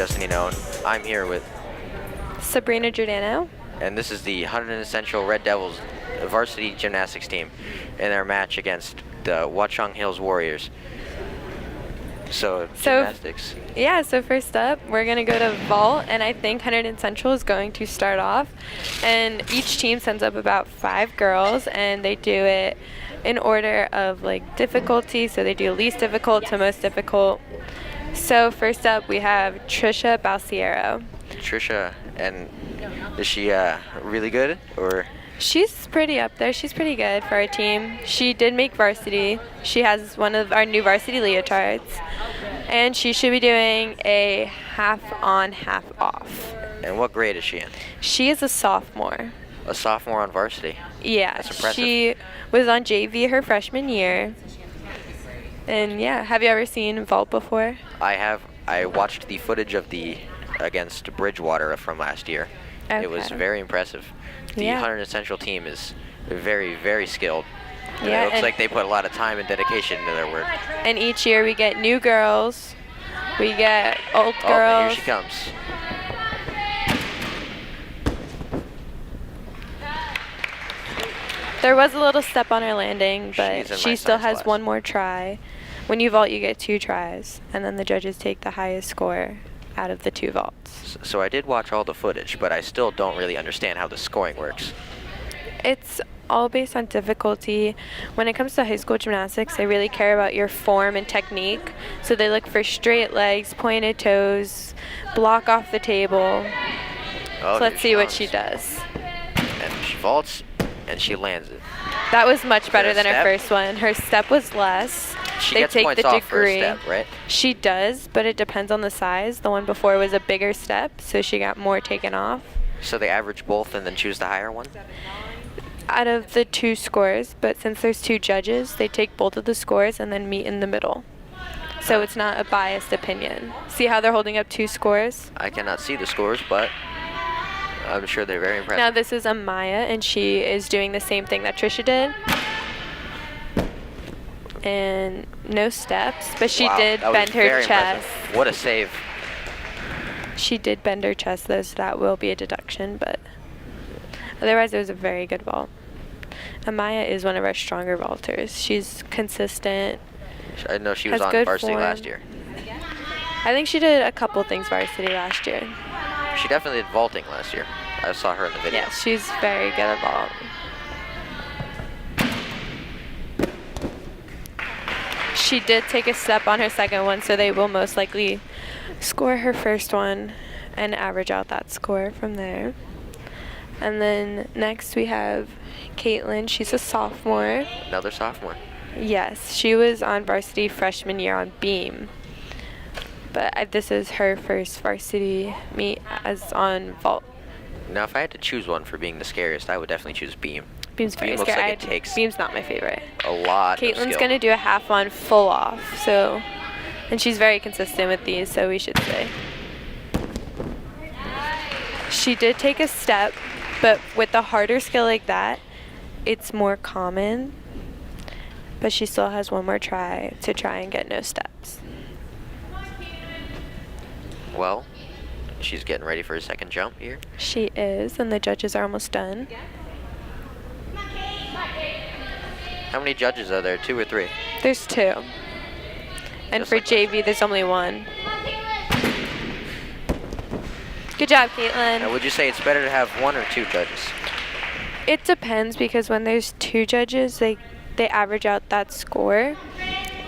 Destiny Known. I'm here with, Sabrina Giordano. and this is the Hunterdon Central Red Devils varsity gymnastics team in their match against the Watchung Hills Warriors. So gymnastics. Yeah, so first up, we're going to go to vault, and I think Hunterdon Central is going to start off. And each team sends up about 5 girls, and they do it in order of like difficulty. So they do least difficult to most difficult. So first up, we have Trisha Balsiero. Trisha, and is she really good, or? She's pretty up there. She's pretty good for our team. She did make varsity. She has one of our new varsity leotards. And she should be doing a half on, half off. And what grade is she in? She is a sophomore. A sophomore on varsity. Yeah, That's impressive. she was on JV her freshman year. And yeah, have you ever seen vault before? I have. I watched the footage of the against Bridgewater from last year. Okay. It was very impressive. The Yeah. Hunterdon Central team is very, very skilled. And Yeah, it looks and- like they put a lot of time and dedication into their work. And each year we get new girls, we get old Oh, girls. here she comes. There was a little step on her landing, She's but in my she still science has class. one more try. When you vault, you get 2 tries, and then the judges take the highest score out of the 2 vaults. So I did watch all the footage, but I still don't really understand how the scoring works. It's all based on difficulty. When it comes to high school gymnastics, they really care about your form and technique. So they look for straight legs, pointed toes, block off the table. Oh, So let's see here what she comes. does. And she vaults, and she lands it. That was much better there a than her step? first one. Her step was less. She They gets take points the off for a degree. step, right? She does, but it depends on the size. The one before was a bigger step, so she got more taken off. So they average both and then choose the higher one? Out of the 2 scores, but since there's 2 judges, they take both of the scores and then meet in the middle. So it's not a biased opinion. See how they're holding up 2 scores? I cannot see the scores, but I'm sure they're very impressive. Now this is Amaya, and she is doing the same thing that Trisha did. And no steps, but she Wow, did that was bend her very chest. impressive. What a save. She did bend her chest though, so that will be a deduction, but otherwise it was a very good vault. Amaya is one of our stronger vaulters. She's consistent. I know she was Has on good varsity form. last year. I think she did a couple things varsity last year. She definitely did vaulting last year. I saw her in the video. Yeah, she's very good at vault. She did take a step on her second one, so they will most likely score her first one and average out that score from there. And then next we have Caitlin. She's a sophomore. Another sophomore. Yes, she was on varsity freshman year on beam. But this is her first varsity meet as on vault. Now, if I had to choose one for being the scariest, I would definitely choose beam. Beam's very Beam looks scary. like it takes Beam's not my favorite. a lot of Caitlin's skill. gonna do a half on, full off. So, and she's very consistent with these. So we should say she did take a step, but with the harder skill like that, it's more common. But she still has one more try to try and get no steps. Well, she's getting ready for a second jump here. She is, and the judges are almost done. How many judges are there? 2 or 3? There's 2. And Just for like JV, there's only 1. Good job, Now, Caitlin. would you say it's better to have 1 or 2 judges? It depends, because when there's 2 judges, they average out that score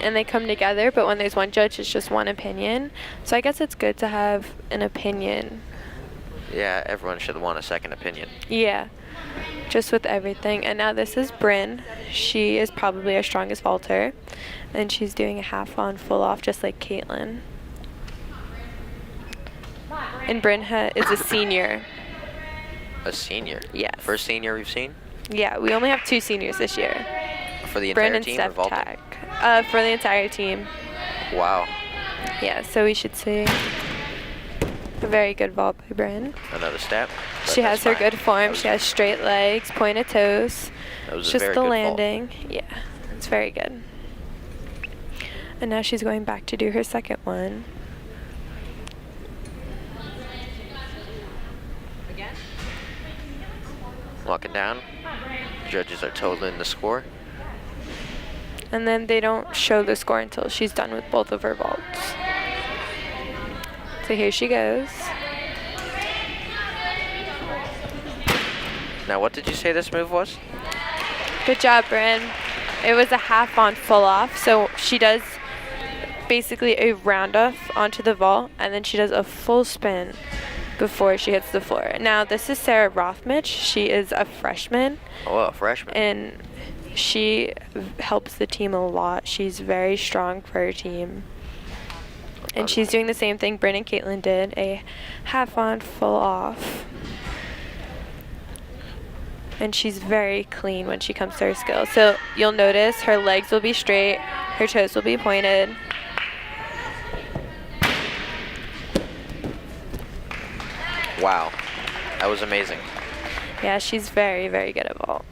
and they come together, but when there's 1 judge, it's just 1 opinion. So I guess it's good to have an opinion. Yeah, everyone should want a second opinion. Yeah, just with everything. And now this is Bryn. She is probably our strongest vaulter, and she's doing a half on, full off, just like Caitlin. And Bryn is a senior. A senior? Yes. First senior we've seen? Yeah, we only have 2 seniors this year. For the Bryn entire and team or Steph vaulting? Tag. For the entire team. Wow. Yeah, so we should see a very good vault by Bryn. Another step. but She has that's her fine. good form. That was- She has straight legs, pointed toes. That was It's a just very the good vault. landing. Yeah, it's very good. And now she's going back to do her second one. Walking down. Judges are totaling the score. And then they don't show the score until she's done with both of her vaults. So here she goes. Now, what did you say this move was? Good job, Bryn. It was a half on, full off. So she does basically a round off onto the vault, and then she does a full spin before she hits the floor. Now, this is Sarah Rothmich. She is a freshman. Oh, a freshman. And she helps the team a lot. She's very strong for her team. And she's doing the same thing Bryn and Caitlin did, a half on, full off. And she's very clean when she comes to her skills. So you'll notice her legs will be straight, her toes will be pointed. Wow, that was amazing. Yeah, she's very, very good at vault.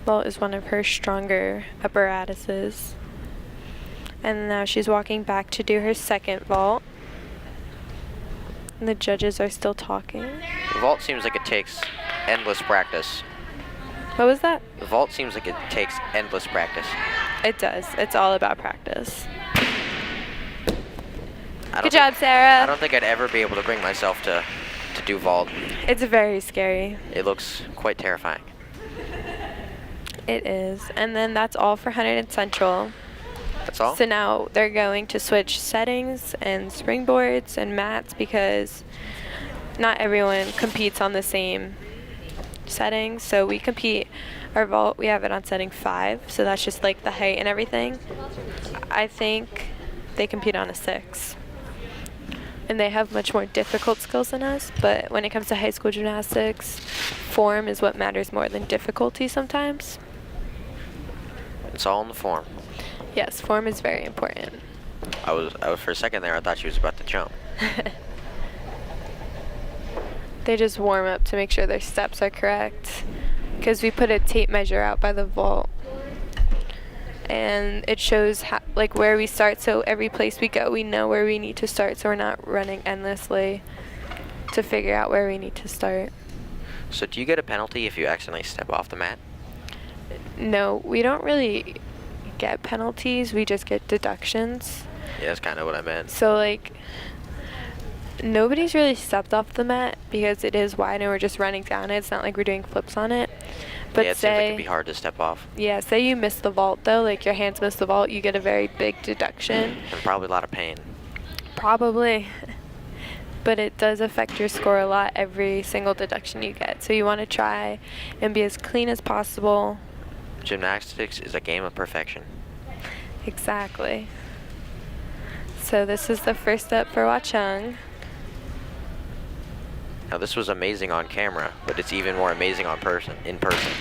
Vault is one of her stronger apparatuses. And now she's walking back to do her second vault. And the judges are still talking. The vault seems like it takes endless practice. What was that? The vault seems like it takes endless practice. It does. It's all about practice. Good Good job, Sarah. I don't think I'd ever be able to bring myself to do vault. It's very scary. It looks quite terrifying. It is. And then that's all for 100 Central. That's all? So now they're going to switch settings and springboards and mats because not everyone competes on the same settings. So we compete, our vault, we have it on setting 5. So that's just like the height and everything. I think they compete on a 6. And they have much more difficult skills than us. But when it comes to high school gymnastics, form is what matters more than difficulty sometimes. It's all in the form. Yes, form is very important. I was for a second there, I thought she was about to jump. They just warm up to make sure their steps are correct. Because we put a tape measure out by the vault. And it shows like where we start, so every place we go, we know where we need to start, so we're not running endlessly to figure out where we need to start. So do you get a penalty if you accidentally step off the mat? No, we don't really get penalties, we just get deductions. Yeah, that's kind of what I meant. So like, nobody's really stepped off the mat because it is wide and we're just running down it. It's not like we're doing flips on it. But yeah, it seems like it'd be hard to step off. Yeah, say you miss the vault though, like your hands miss the vault, you get a very big deduction. And probably a lot of pain. Probably. But it does affect your score a lot, every single deduction you get. So you want to try and be as clean as possible. Gymnastics is a game of perfection. Exactly. So this is the first step for Watchung. Now this was amazing on camera, but it's even more amazing in person.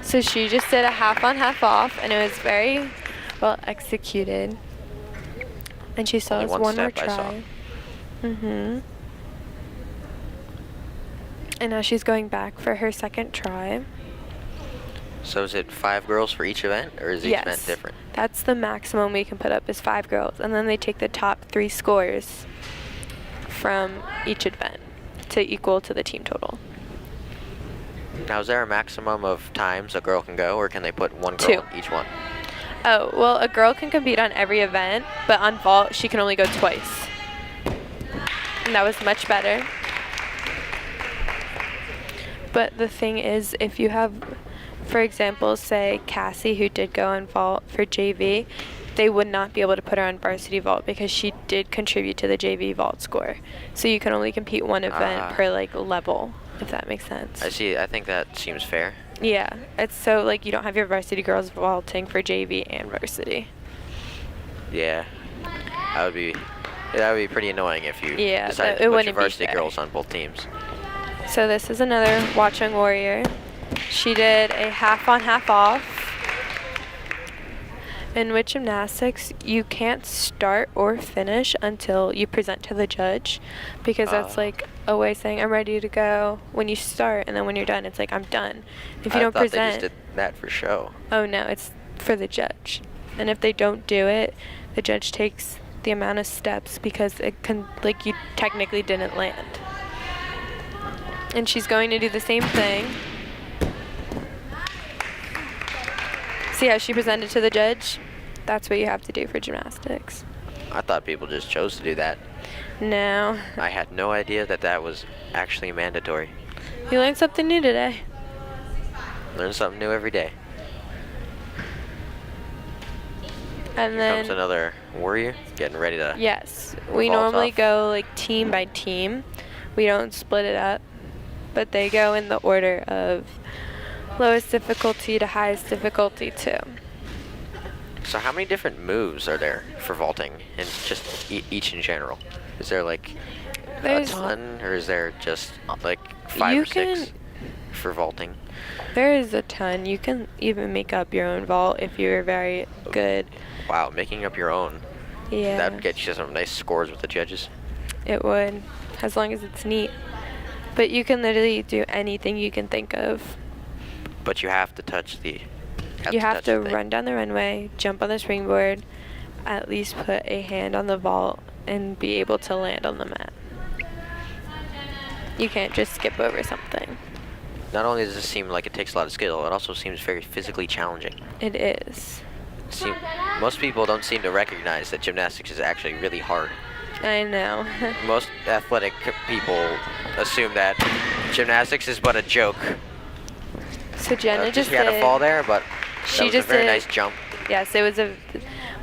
So she just did a half on, half off, and it was very well executed. And she still has one more try. And now she's going back for her second try. So is it 5 girls for each event, or is each event different? That's the maximum we can put up is 5 girls, and then they take the top 3 scores from each event to equal to the team total. Now is there a maximum of times a girl can go, or can they put one girl in each one? Oh, well, a girl can compete on every event, but on vault she can only go twice. And that was much better. But the thing is, if you have, for example, say Cassie, who did go on vault for JV, they would not be able to put her on varsity vault because she did contribute to the JV vault score. So you can only compete one event per like level, if that makes sense. I see. I think that seems fair. Yeah, it's so like you don't have your varsity girls vaulting for JV and varsity. Yeah, that would be pretty annoying if you decided to put your varsity girls on both teams. So this is another Watchung warrior. She did a half on, half off. And with gymnastics, you can't start or finish until you present to the judge, because that's like a way of saying I'm ready to go when you start, and then when you're done, it's like I'm done. If you don't present, they just did that for show. Oh no, it's for the judge. And if they don't do it, the judge takes the amount of steps because it can, like, you technically didn't land. And she's going to do the same thing. See how she presented to the judge? That's what you have to do for gymnastics. I thought people just chose to do that. No. I had no idea that that was actually mandatory. You learned something new today. Learn something new every day. And Here then comes another warrior getting ready to. yes, we revolt normally off. go like team by team. We don't split it up, but they go in the order of lowest difficulty to highest difficulty too. So how many different moves are there for vaulting, and just each in general? Is there like There's- a ton, or is there just like 5 You or 6 can- for vaulting? There is a ton. You can even make up your own vault if you're very good. Wow, making up your own. Yeah, That would get you some nice scores with the judges. it would, as long as it's neat. But you can literally do anything you can think of. But you have to touch the. You have touch to the thing. run down the runway, jump on the springboard, at least put a hand on the vault, and be able to land on the mat. You can't just skip over something. Not only does it seem like it takes a lot of skill, it also seems very physically challenging. It is. Most people don't seem to recognize that gymnastics is actually really hard. I know. Most athletic people assume that gymnastics is but a joke. So Jenna just She had did. a fall there, but She that was just a very did- nice jump. Yes, it was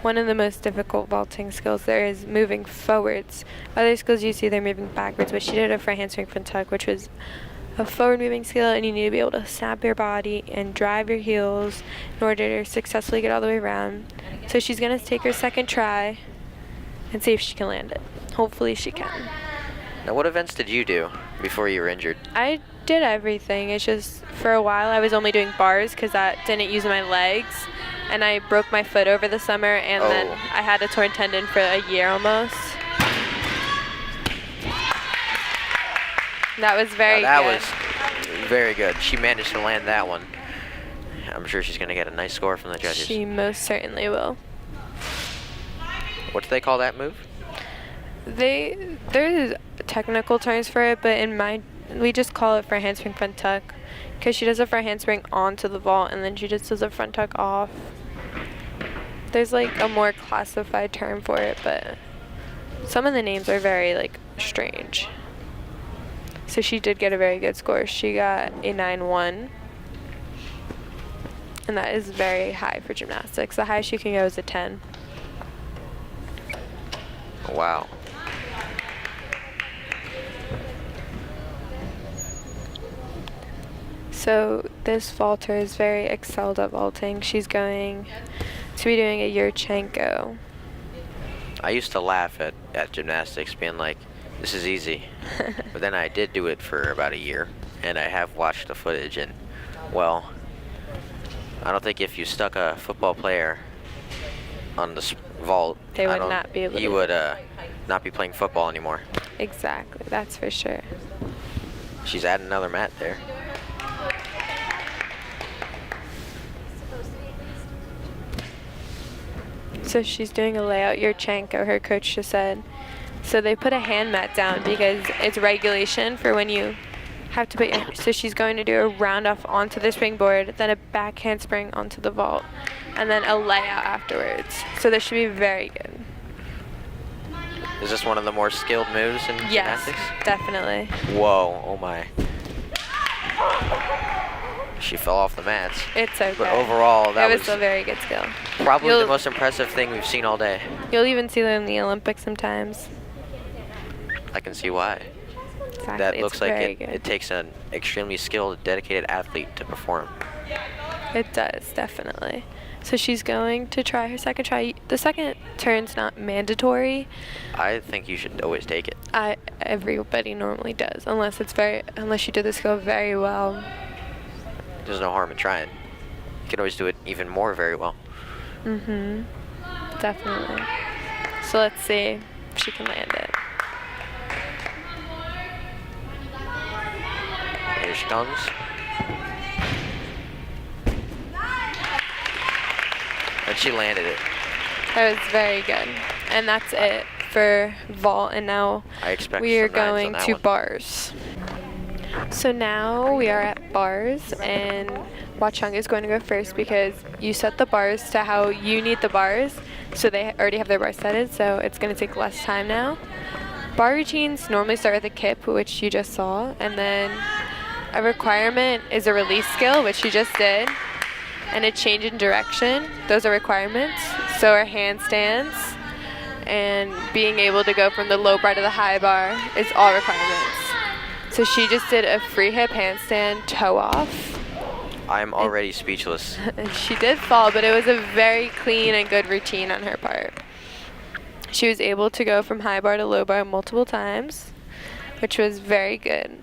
one of the most difficult vaulting skills there is moving forwards. Other skills you see they're moving backwards, but she did a front handspring front tuck, which was a forward moving skill, and you need to be able to snap your body and drive your heels in order to successfully get all the way around. So she's going to take her second try and see if she can land it. Hopefully she can. Now, what events did you do before you were injured? I did everything. It's just for a while I was only doing bars because that didn't use my legs, and I broke my foot over the summer, and then Oh. I had a torn tendon for a year almost. That was very Now, good. that was very good. She managed to land that one. I'm sure she's going to get a nice score from the judges. She most certainly will. What do they call that move? There's technical terms for it, but we just call it front handspring front tuck, because she does a front handspring onto the vault and then she just does a front tuck off. There's like a more classified term for it, but some of the names are very like strange. So she did get a very good score. She got a 9.1, and that is very high for gymnastics. The highest you can go is a 10. Wow. So this vaulter is very excelled at vaulting. She's going to be doing a Yurchenko. I used to laugh at gymnastics, being like, this is easy. But then I did do it for about a year, and I have watched the footage, and, well, I don't think if you stuck a football player on the vault, They would not be able he to- would not be playing football anymore. Exactly, that's for sure. She's adding another mat there. So she's doing a layout Yurchenko, her coach just said. So they put a hand mat down because it's regulation for when you have to put your, so she's going to do a round off onto the springboard, then a back handspring onto the vault, and then a layout afterwards. So this should be very good. Is this one of the more skilled moves in Yes, gymnastics? definitely. Whoa, oh my. She fell off the mats. It's okay. But overall, that it was was still a very good skill. probably the You'll- most impressive thing we've seen all day. You'll even see them in the Olympics sometimes. I can see why. Exactly. That it's looks like very it, good. it takes an extremely skilled, dedicated athlete to perform. It does, definitely. So she's going to try her second try. The second turn's not mandatory. I think you should always take it. Everybody normally does, unless you do the skill very well. There's no harm in trying. You can always do it even more very well. Mhm. Definitely. So let's see if she can land it. Here she comes. And she landed it. That was very good. And that's it for vault. And now I expect we are some nines on going that to one. bars. So now we are at bars, and Watchung is going to go first because you set the bars to how you need the bars. So they already have their bars setted, so it's going to take less time now. Bar routines normally start with a kip, which you just saw, and then a requirement is a release skill, which you just did, and a change in direction. Those are requirements. So are handstands, and being able to go from the low bar to the high bar is all requirements. So she just did a free hip handstand toe off. I'm already speechless. And she did fall, but it was a very clean and good routine on her part. She was able to go from high bar to low bar multiple times, which was very good.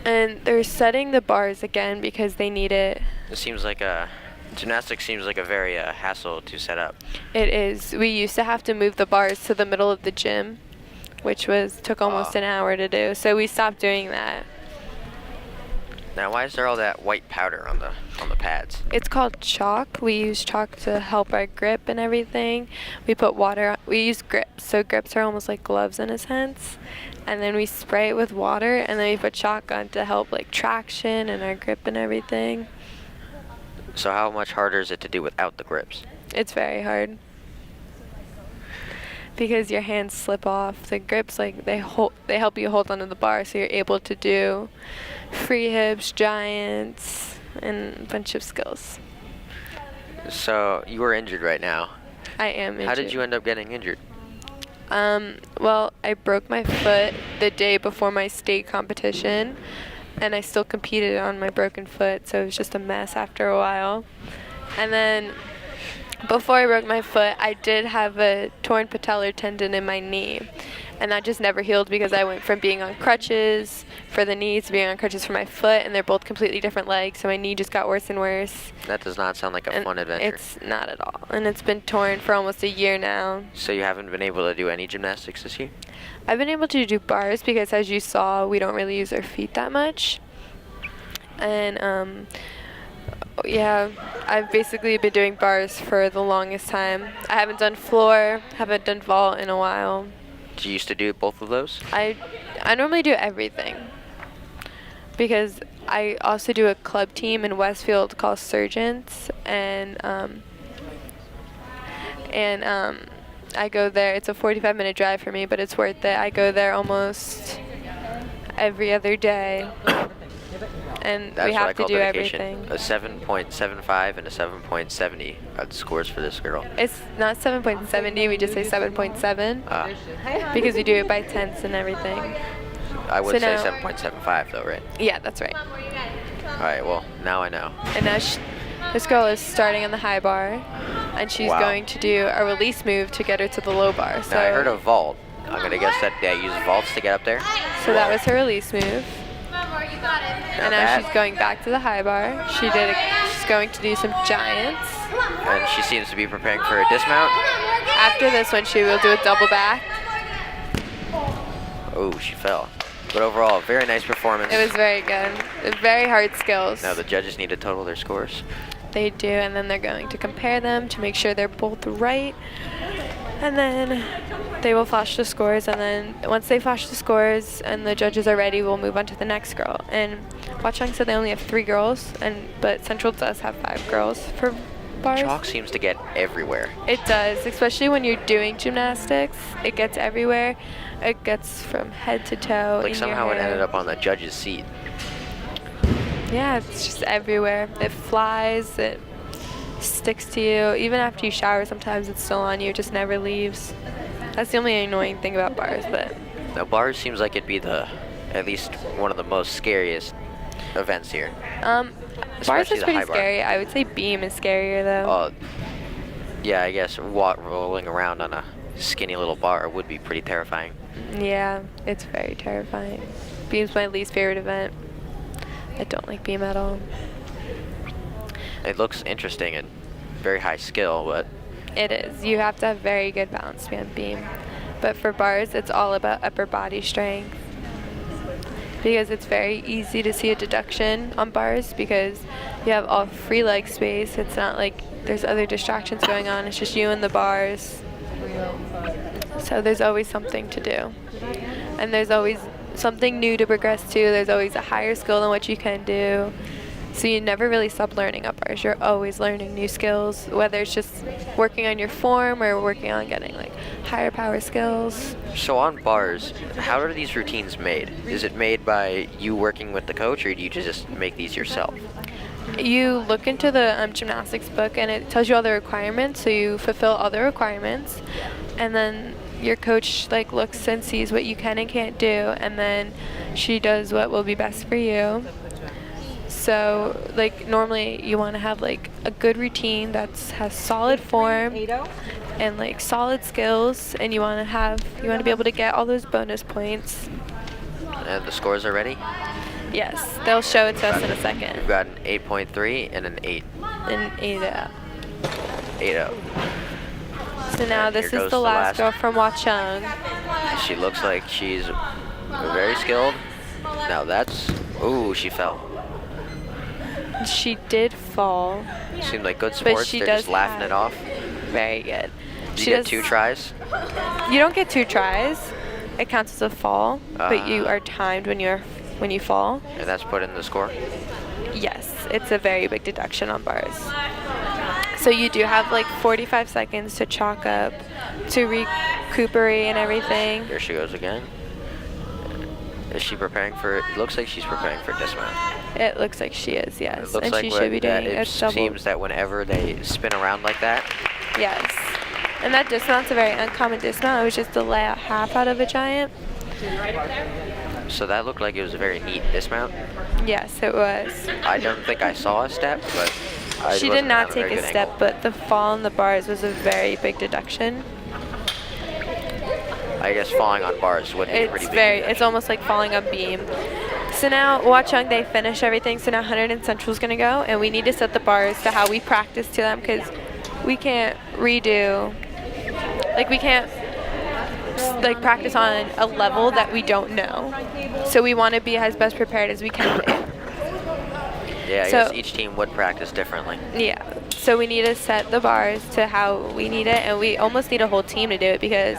And they're setting the bars again because they need it. It seems like gymnastics seems like a very hassle to set up. It is. We used to have to move the bars to the middle of the gym, which took almost an hour to do. So we stopped doing that. Now, why is there all that white powder on the pads? It's called chalk. We use chalk to help our grip and everything. We put water. We use grips. So grips are almost like gloves in a sense. And then we spray it with water, and then we put chalk on to help like traction and our grip and everything. So how much harder is it to do without the grips? It's very hard because your hands slip off. The grips, like they help you hold onto the bar, so you're able to do free hips, giants, and a bunch of skills. So you were injured right now. I am injured. How did you end up getting injured? Well, I broke my foot the day before my state competition, and I still competed on my broken foot, so it was just a mess after a while. And then before I broke my foot, I did have a torn patellar tendon in my knee, and that just never healed because I went from being on crutches for the knee to being on crutches for my foot, and they're both completely different legs, so my knee just got worse and worse. That does not sound like a fun adventure. It's not at all, and it's been torn for almost a year now. So you haven't been able to do any gymnastics this year? I've been able to do bars because, as you saw, we don't really use our feet that much. And yeah, I've basically been doing bars for the longest time. I haven't done floor, haven't done vault in a while. Did you used to do both of those? I normally do everything because I also do a club team in Westfield called Surgeons, and I go there. It's a 45-minute drive for me, but it's worth it. I go there almost every other day. And That's we what I have to call do dedication. everything. A 7.75 and a 7.70 are the scores for this girl. It's not 7.70, we just say 7.7 because we do it by tenths and everything. I would So say now- 7.75 though, right? Yeah, that's right. Alright, well, now I know. And now this girl is starting on the high bar, and she's Wow. going to do a release move to get her to the low bar. So Now I heard of vault. I'm going to guess that they use vaults to get up there. So that was her release move. And now that- she's going back to the high bar. She's going to do some giants. And she seems to be preparing for a dismount. After this one, she will do a double back. Oh, she fell. But overall, very nice performance. It was very good. Very hard skills. Now the judges need to total their scores. They do, and then they're going to compare them to make sure they're both right. And then they will flash the scores, and then once they flash the scores and the judges are ready, we'll move on to the next girl. And Watchung said they only have 3 girls, but Central does have 5 girls for bars. Chalk seems to get everywhere. It does, especially when you're doing gymnastics. It gets everywhere. It gets from head to toe. Like in somehow your it hair. ended up on the judge's seat. Yeah, it's just everywhere. It flies, it sticks to you. Even after you shower, sometimes it's still on you. It just never leaves. That's the only annoying thing about bars, but Now bars seems like it'd be at least one of the most scariest events here. bars Especially is the pretty high bar. scary. I would say beam is scarier though. Yeah, I guess rolling around on a skinny little bar would be pretty terrifying. Yeah, it's very terrifying. Beam's my least favorite event. I don't like beam at all. It looks interesting and very high skill, but It is. You have to have very good balance behind beam. But for bars, it's all about upper body strength. Because it's very easy to see a deduction on bars because you have all free leg space. It's not like there's other distractions going on. It's just you and the bars. So there's always something to do. And there's always something new to progress to. There's always a higher skill than what you can do. So you never really stop learning up bars. You're always learning new skills, whether it's just working on your form or working on getting like higher power skills. So on bars, how are these routines made? Is it made by you working with the coach, or do you just make these yourself? You look into the gymnastics book, and it tells you all the requirements, so you fulfill all the requirements, and then your coach like looks and sees what you can and can't do, and then she does what will be best for you. So like normally you want to have like a good routine that has solid form and like solid skills, and you want to be able to get all those bonus points. And the scores are ready? Yes, they'll show it to us in a second. We've got an 8.3 and an 8. An 8-0. 8-0. So now this is the last girl from Watchung. She looks like she's very skilled. Now that's, ooh, she fell. She did fall. Seemed like good sports. They're just laughing it off. Very good. You get 2 tries? You don't get 2 tries. It counts as a fall, but you are timed when you fall. And that's put in the score? Yes, it's a very big deduction on bars. So you do have like 45 seconds to chalk up, to recuperate and everything. Here she goes again. Is she preparing for it? Looks like she's preparing for dismount. It looks like she is, yes. It looks and like she should be doing it seems that whenever they spin around like that. Yes. And that dismount's a very uncommon dismount. It was just a layout half out of a giant. So that looked like it was a very neat dismount. Yes, it was. I don't think I saw a step, but she did not take a step, but the fall on the bars was a very big deduction. I guess falling on bars would be a pretty big deduction. It's almost like falling on beam. So now Watchung, they finish everything, so now 100 and Central's gonna go, and we need to set the bars to how we practice to them, because we can't redo, like we can't like practice on a level that we don't know. So we want to be as best prepared as we can be. Yeah, I guess each team would practice differently. Yeah, so we need to set the bars to how we need it, and we almost need a whole team to do it because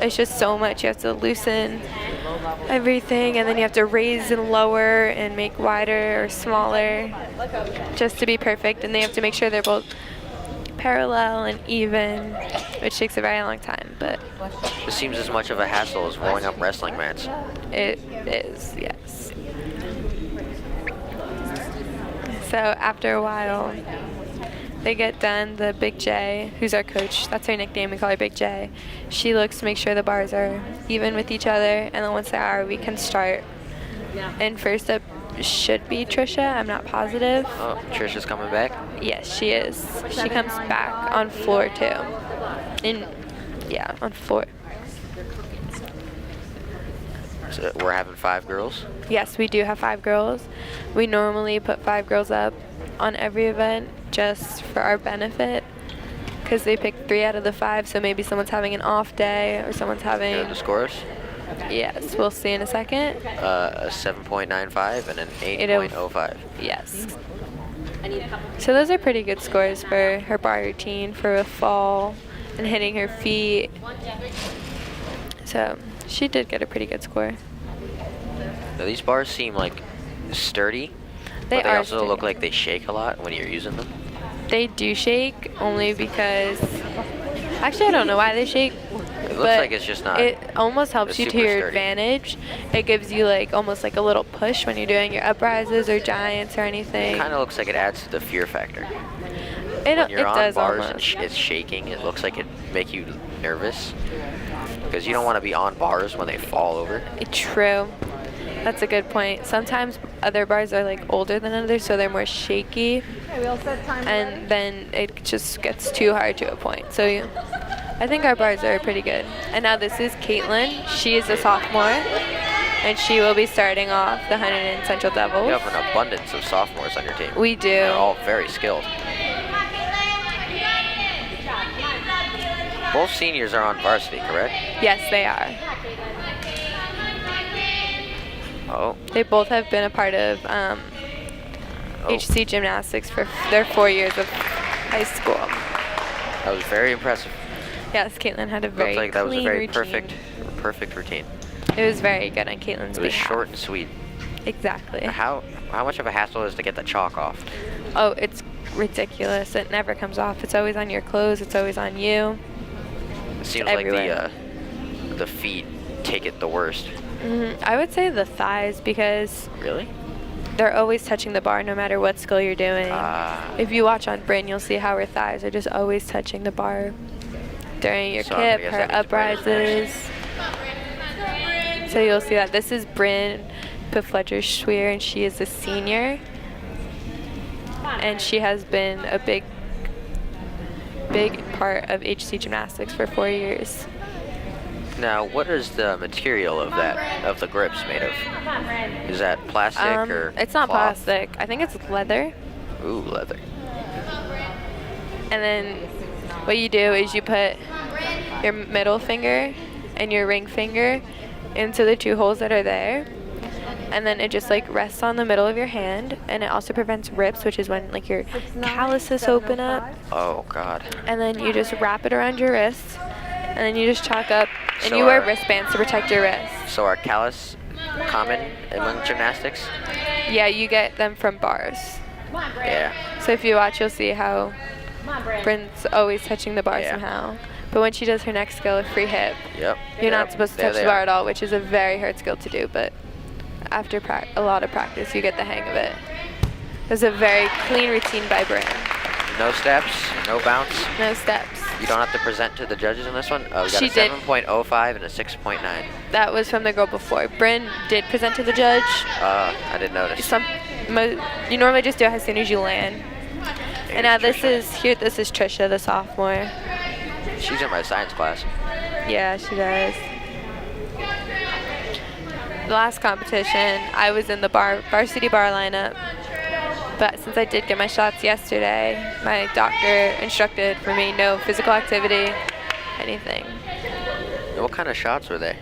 it's just so much. You have to loosen everything, and then you have to raise and lower and make wider or smaller just to be perfect, and they have to make sure they're both parallel and even, which takes a very long time, but it seems as much of a hassle as rolling up wrestling mats. It is, yes. So after a while, they get done. The Big J, who's our coach, that's her nickname, we call her Big J. She looks to make sure the bars are even with each other, and then once they are, we can start. And first up should be Trisha. I'm not positive. Oh, Trisha's coming back? Yes, she is. She comes back on floor 2. On floor. So we're having 5 girls? Yes, we do have 5 girls. We normally put 5 girls up on every event just for our benefit, because they pick 3 out of the 5, so maybe someone's having an off day or someone's having... The scores? Yes, we'll see in a second. A 7.95 and an 8.05. Yes. So those are pretty good scores for her bar routine, for a fall and hitting her feet. So she did get a pretty good score. Now these bars seem like sturdy, but they also look like they shake a lot when you're using them. They do shake only because, actually I don't know why they shake. It looks like it's just not. It almost helps you to your sturdy advantage. It gives you like almost like a little push when you're doing your uprises or giants or anything. It kind of looks like it adds to the fear factor. It When you're on does bars almost. and it's shaking, it looks like it make you nervous because you don't want to be on bars when they fall over. True. That's a good point. Sometimes other bars are like older than others, so they're more shaky, and then it just gets too hard to a point. So I think our bars are pretty good. And now this is Caitlin. She is a sophomore, and she will be starting off the 100 in Central Devils. You have an abundance of sophomores on your team. We do. They're all very skilled. Both seniors are on varsity, correct? Yes, they are. Oh. They both have been a part of HC Gymnastics for their 4 years of high school. That was very impressive. Yes, Caitlin had a very Looked like that was a very routine. perfect routine. It was very good on Caitlin's It was behalf. short and sweet. Exactly. How much of a hassle is to get the chalk off? Oh, it's ridiculous. It never comes off. It's always on your clothes. It's always on you. It seems everywhere. like the feet take it the worst. I would say the thighs because Really? they're always touching the bar no matter what skill you're doing. If you watch on Bryn, you'll see how her thighs are just always touching the bar during your So I'm gonna kip, guess her that means Bryn is uprises. So you'll see that. This is Bryn Pfletcher-Schweer, and she is a senior. And she has been a big part of HC Gymnastics for 4 years. Now, what is the material of the grips made of? Is that plastic or It's not cloth? plastic. I think it's leather. Ooh, leather. And then what you do is you put your middle finger and your ring finger into the 2 holes that are there. And then it just like rests on the middle of your hand, and it also prevents rips, which is when like your calluses open up. Oh God. And then you just wrap it around your wrists, and then you just chalk up, and So you wear are- wristbands to protect your wrists. So are callus common among gymnastics? Yeah, you get them from bars. Yeah. So if you watch, you'll see how Bryn's always touching the bar Yeah. somehow. But when she does her next skill, a free hip, Yep. you're not Yep. supposed to There touch they the bar are. at all, which is a very hard skill to do. But after a lot of practice, you get the hang of it. It was a very clean routine by Bryn. No steps, no bounce. No steps. You don't have to present to the judges on this one? Oh, we got She a did. 7.05 and a 6.9. That was from the girl before. Bryn did present to the judge. I didn't notice. You normally just do it as soon as you land. And now Here's Trisha. this is Trisha, the sophomore. She's in my science class. Yeah, she does. The last competition, I was in the varsity bar lineup. But since I did get my shots yesterday, my doctor instructed for me no physical activity, anything. And what kind of shots were they?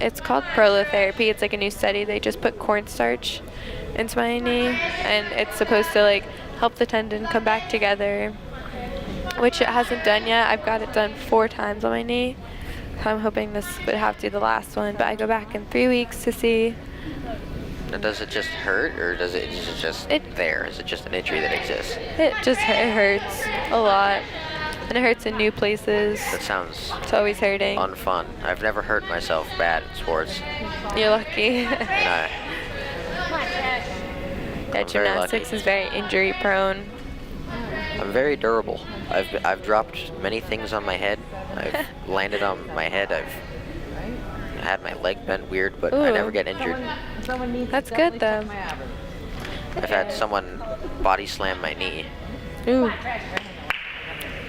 It's called prolotherapy. It's like a new study. They just put cornstarch into my knee, and it's supposed to like help the tendon come back together, which it hasn't done yet. I've got it done 4 times on my knee. So I'm hoping this would have to be the last one, but I go back in 3 weeks to see. And does it just hurt, or is it just there? Is it just an injury that exists? It hurts a lot, and it hurts in new places. That sounds It's always hurting. unfun. I've never hurt myself bad in sports. You're lucky. And Yeah, I'm very gymnastics lucky. is very injury prone. I'm very durable. I've dropped many things on my head. I've landed on my head. I've had my leg bent weird, but I Ooh. never get injured. That's good though. I've had someone body slam my knee. Ooh.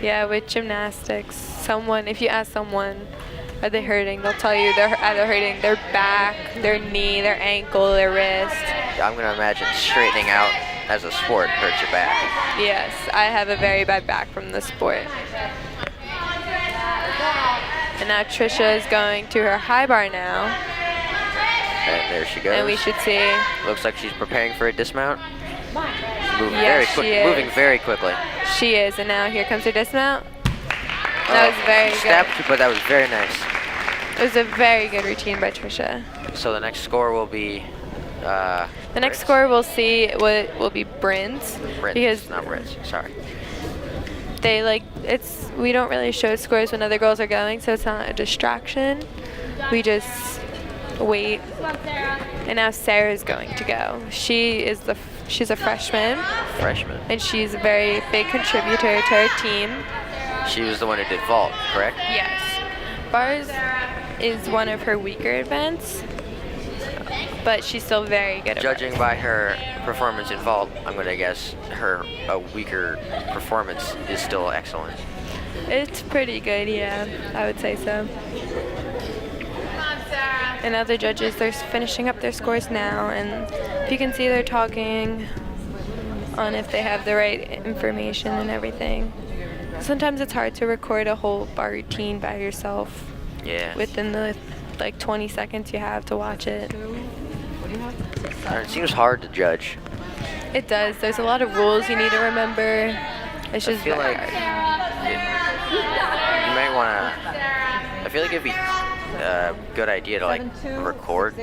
Yeah, with gymnastics, if you ask someone, are they hurting? They'll tell you they're either hurting their back, their knee, their ankle, their wrist. I'm gonna imagine straightening out as a sport hurts your back. Yes, I have a very bad back from the sport. And now Trisha is going to her high bar now, And there she goes. and we should see. Looks like she's preparing for a dismount. Moving Yes, she is. Moving very quickly. She is, and now here comes her dismount. That was very Stepped, good. but that was very nice. It was a very good routine by Trisha. So the next score will be. The next score we'll see what will be Bryn's, because not Brits. Sorry. we don't really show scores when other girls are going, so it's not a distraction. We just wait. And now Sarah's going to go. She's a freshman, Freshman. and she's a very big contributor to our team. She was the one who did vault, correct? Yes. Bars is one of her weaker events, but she's still very good at Judging bars. by her performance in vault, I'm gonna guess her weaker performance is still excellent. It's pretty good, yeah. I would say so. And other judges, they're finishing up their scores now, and you can see they're talking on if they have the right information and everything. Sometimes it's hard to record a whole bar routine by yourself Yeah. within the 20 seconds you have to watch it. And it seems hard to judge. It does. There's a lot of rules you need to remember. It's I just feel very like hard. you might wanna. I feel like it'd be good idea to like record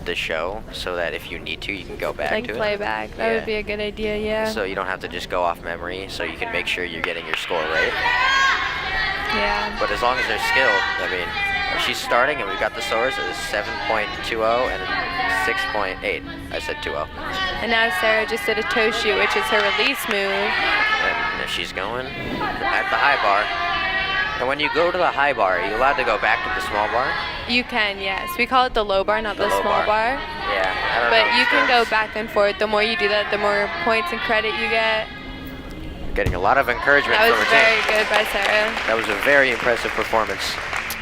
the show so that if you need to, you can go back Like to it. playback. That would be a good idea, yeah. So you don't have to just go off memory, so you can make sure you're getting your score right. Yeah. But as long as they're skilled, I mean, she's starting and we've got the scores as 7.20 and 6.8. I said 2.0. And now Sarah just did a toe shoot, which is her release move. And she's going at the high bar. And when you go to the high bar, are you allowed to go back to the small bar? You can, yes. We call it the low bar, not the low small bar. Yeah, I don't know. But you can go back and forth. The more you do that, the more points and credit you get. Getting a lot of encouragement That from was her team. very good by Sarah. That was a very impressive performance.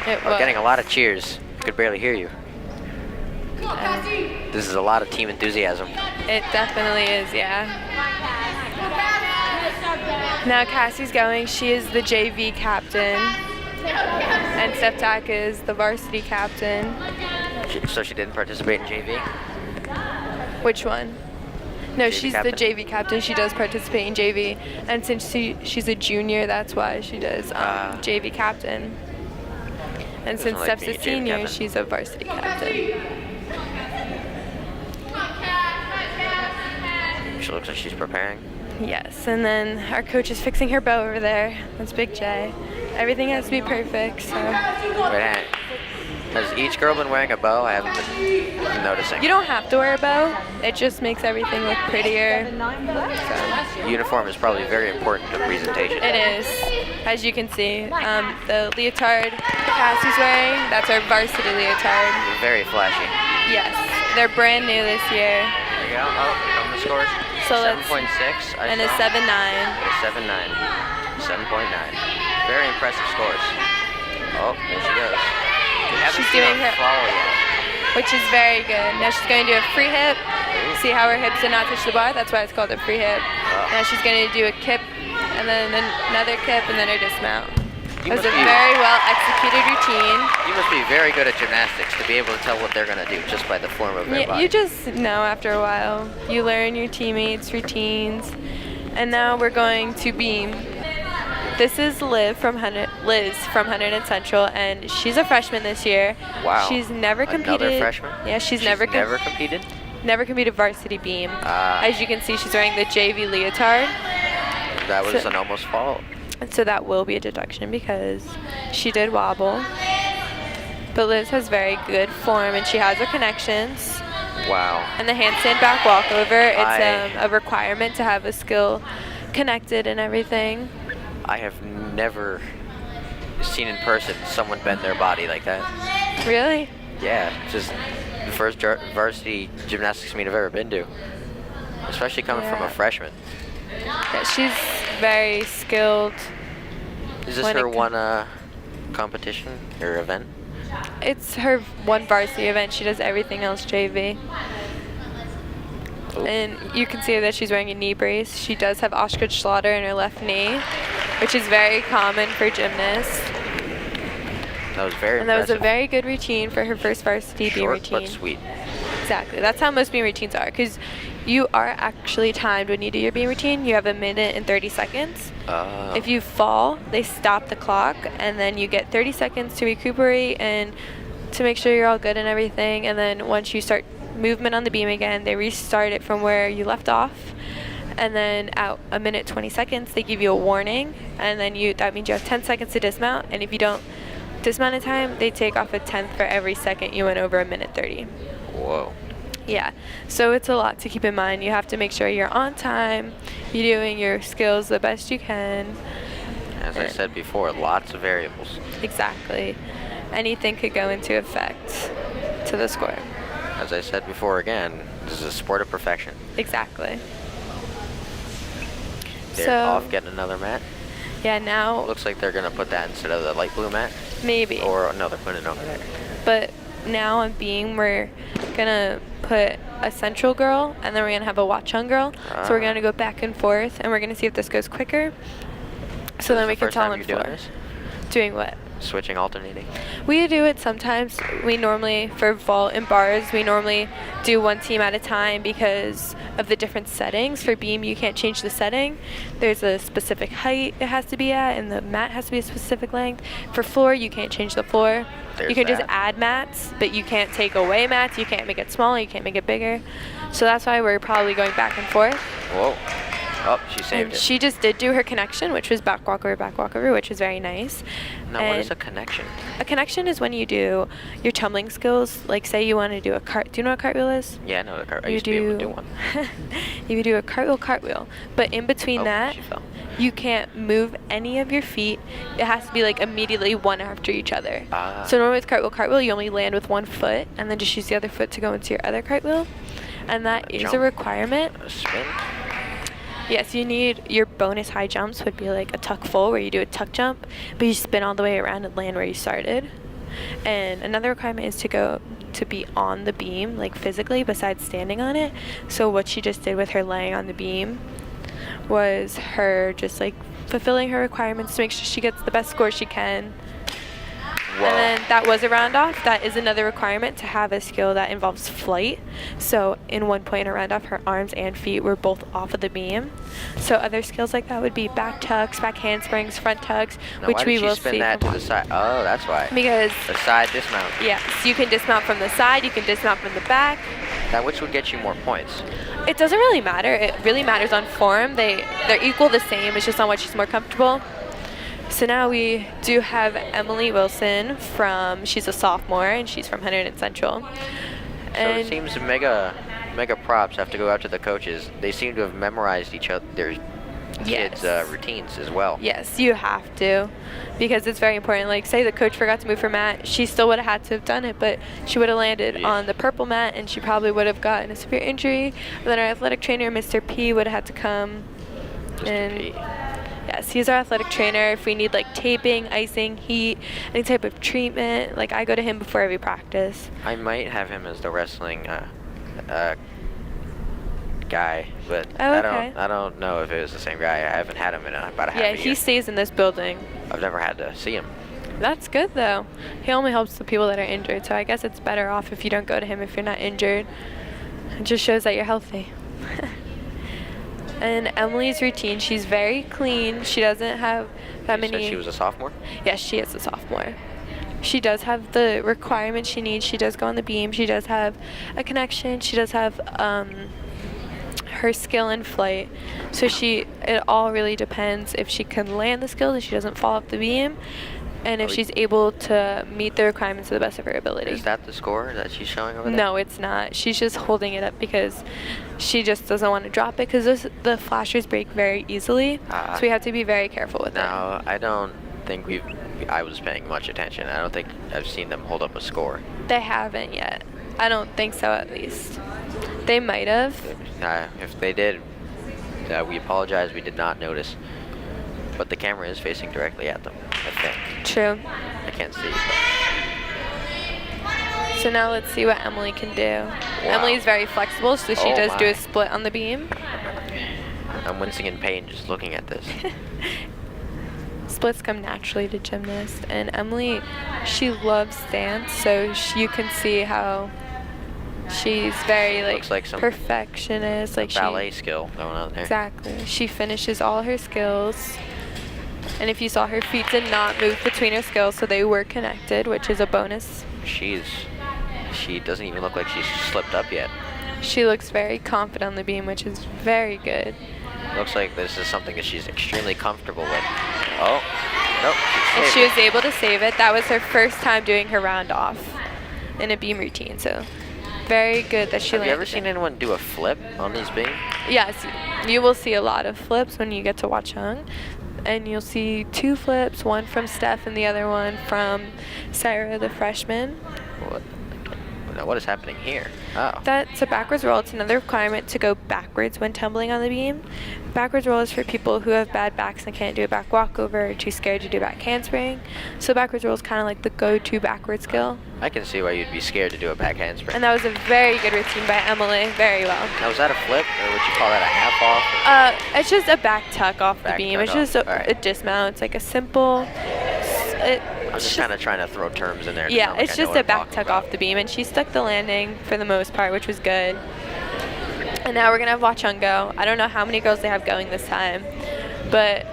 It We're was. getting a lot of cheers. I could barely hear you. This is a lot of team enthusiasm. It definitely is, yeah. Now Cassie's going. She is the JV captain. And Septak is the varsity captain. So she didn't participate in JV? Which one? No, JV she's captain? the JV captain. She does participate in JV. And since she's a junior, that's why she does JV captain. And Doesn't since like Steph's being a a JV senior, captain. she's a varsity captain. She looks like she's preparing. Yes, and then our coach is fixing her bow over there. That's Big J. Everything has to be perfect, so. Wait, has each girl been wearing a bow? I haven't been noticing. You don't have to wear a bow. It just makes everything look prettier. Uniform is probably very important to presentation. It is, as you can see. The leotard Cassie's wearing, that's our varsity leotard. Very flashy. Yes, they're brand new this year. There you go. Oh, come the scores. So let's- 7.6. And a 7.9. A 7.9. 7.9. Very impressive scores. Oh, there she goes. We haven't She's seen doing her- fall yet. Which is very good. Now she's going to do a free hip. See how her hips did not touch the bar? That's why it's called a free hip. Now she's going to do a kip, and then another kip, and then her dismount. It was a very well executed routine. You must be very good at gymnastics to be able to tell what they're going to do just by the form of their body. You just know after a while. You learn your teammates' routines. And now we're going to beam. This is Liz from Hunterdon Central, and she's a freshman this year. Wow. She's never competed. Another freshman? Yeah, she's never never competed? never competed varsity beam. Ah. As you can see, she's wearing the JV leotard. That was So- an almost fall. And so that will be a deduction because she did wobble. But Liz has very good form, and she has her connections. Wow. And the handstand back walkover, it's I- a requirement to have a skill connected and everything. I have never seen in person someone bend their body like that. Really? Yeah, just the first varsity gymnastics meet I've ever been to. Especially coming from Yeah. a freshman. Yeah, she's very skilled. Is this When her it one competition or event? It's her one varsity event. She does everything else JV. Oh. And you can see that she's wearing a knee brace. She does have ostrich slaughter in her left knee, which is very common for gymnasts. That was very And that was a impressive. very good routine for her first varsity beam Short routine. but sweet. Exactly. That's how most beam routines are, because you are actually timed when you do your beam routine. You have 1 minute and 30 seconds. If you fall, they stop the clock, and then you get 30 seconds to recuperate and to make sure you're all good and everything. And then once you start movement on the beam again, they restart it from where you left off. And then at 1 minute 20 seconds, they give you a warning, and then that means you have 10 seconds to dismount. And if you don't dismount in time, they take off a tenth for every second you went over 1 minute 30. Whoa. Yeah, so it's a lot to keep in mind. You have to make sure you're on time, you're doing your skills the best you can. As I said before, lots of variables. Exactly. Anything could go into effect to the score. As I said before again, this is a sport of perfection. Exactly. They're So- off getting another mat. Yeah, now Looks like they're gonna put that instead of the light blue mat. maybe. Or no, they're putting it over there. But now on beam, we're gonna put a central girl, and then we're gonna have a Watchung girl. So we're Ah. gonna go back and forth, and we're gonna see if this goes quicker. So then we can First tell time on you're doing floor. this? Doing what? switching, alternating? We do it sometimes. We normally, for vault and bars, we normally do one team at a time because of the different settings. For beam, you can't change the setting. There's a specific height it has to be at, and the mat has to be a specific length. For floor, you can't change the floor. There's you can just that. add mats, but you can't take away mats. You can't make it smaller. You can't make it bigger. So that's why we're probably going back and forth. Whoa. Oh, she saved And it. she just did do her connection, which was back walk over, which is very nice. Now, what is And a connection? a connection is when you do your tumbling skills. Like, say you want to do a cart. Do you know what a cartwheel is? Yeah, I know the car. I You used to be able to do one. You do a cartwheel. But in between Oh, that, she fell. you can't move any of your feet. It has to be like immediately one after each other. Ah. So normally with cartwheel, you only land with one foot and then just use the other foot to go into your other cartwheel. And that is Jump. a requirement. A spin? Yes, you need your bonus high jumps would be like a tuck full where you do a tuck jump, but you spin all the way around and land where you started. And another requirement is to be on the beam, like physically, besides standing on it. So what she just did with her laying on the beam was her just like fulfilling her requirements to make sure she gets the best score she can. Whoa. And then that was a round off. That is another requirement to have a skill that involves flight. So in one point in a round off, her arms and feet were both off of the beam. So other skills like that would be back tucks, back handsprings, front tucks, Now, which why we did she will spin see. that to the side? Oh, that's why. Because The side dismount. yes, you can dismount from the side, you can dismount from the back. Now, which would get you more points? It doesn't really matter. It really matters on form. They're equal the same. It's just on what she's more comfortable. So now we do have Emily Wilson she's a sophomore and she's from Huntington Central. So And it seems mega props have to go out to the coaches. They seem to have memorized their kids' Yes. routines as well. yes, you have to, because it's very important. Like, say the coach forgot to move her mat, she still would have had to have done it, but she would have landed Yeah. on the purple mat and she probably would have gotten a severe injury. And then our athletic trainer, Mr. P, would have had to come. Mr. And P. yes, he's our athletic trainer. If we need like taping, icing, heat, any type of treatment, like I go to him before every practice. I might have him as the wrestling guy, but Oh, okay. I don't know if it was the same guy. I haven't had him in about a half Yeah, a he year. stays in this building. I've never had to see him. That's good though. He only helps the people that are injured, so I guess it's better off if you don't go to him if you're not injured. It just shows that you're healthy. And Emily's routine, she's very clean. She doesn't have that You said many. she was a sophomore? Yes, she is a sophomore. She does have the requirements she needs. She does go on the beam. She does have a connection. She does have her skill in flight. So it all really depends if she can land the skills and she doesn't fall off the beam, and if Are we- she's able to meet the requirements to the best of her ability. Is that the score that she's showing over there? No, it's not. She's just holding it up because she just doesn't want to drop it because the flashers break very easily. Ah. So we have to be very careful with it. No, I don't think I was paying much attention. I don't think I've seen them hold up a score. They haven't yet. I don't think so, at least. They might have. If they did, we apologize. We did not notice. But the camera is facing directly at them, I think. True. I can't see. So now let's see what Emily can do. Wow. Emily's very flexible, so she Oh does do my. a split on the beam. I'm wincing in pain just looking at this. Splits come naturally to gymnasts, and Emily, she loves dance, so you can see how she's very Looks like some perfectionist. Like Ballet skill going on there. Exactly. She finishes all her skills. And if you saw, her feet did not move between her skills, so they were connected, which is a bonus. She doesn't even look like she's slipped up yet. She looks very confident on the beam, which is very good. Looks like this is something that she's extremely comfortable with. Oh, nope. And saved she it. was able to save it. That was her first time doing her round off in a beam routine, so very good that she Have landed you ever seen it. anyone do a flip on these beams? Yes, you will see a lot of flips when you get to Watchung. And you'll see 2 flips, one from Steph and the other one from Sarah, the freshman. What is happening here? Oh. That's a backwards roll. It's another requirement to go backwards when tumbling on the beam. Backwards roll is for people who have bad backs and can't do a back walkover or too scared to do back handspring. So backwards roll is kind of like the go-to backward skill. I can see why you'd be scared to do a back handspring. And that was a very good routine by Emily. Very well. Now, was that a flip, or would you call that a half off? It's just a back tuck off the Back beam. tuck It's just off. All right. a dismount. It's like a simple. I'm just kind of trying to throw terms in there. To Yeah, sound like it's I know just what a I'm back talking tuck about. off the beam, and she stuck the landing for the most part, which was good. And now we're gonna have Watchung go. I don't know how many girls they have going this time, but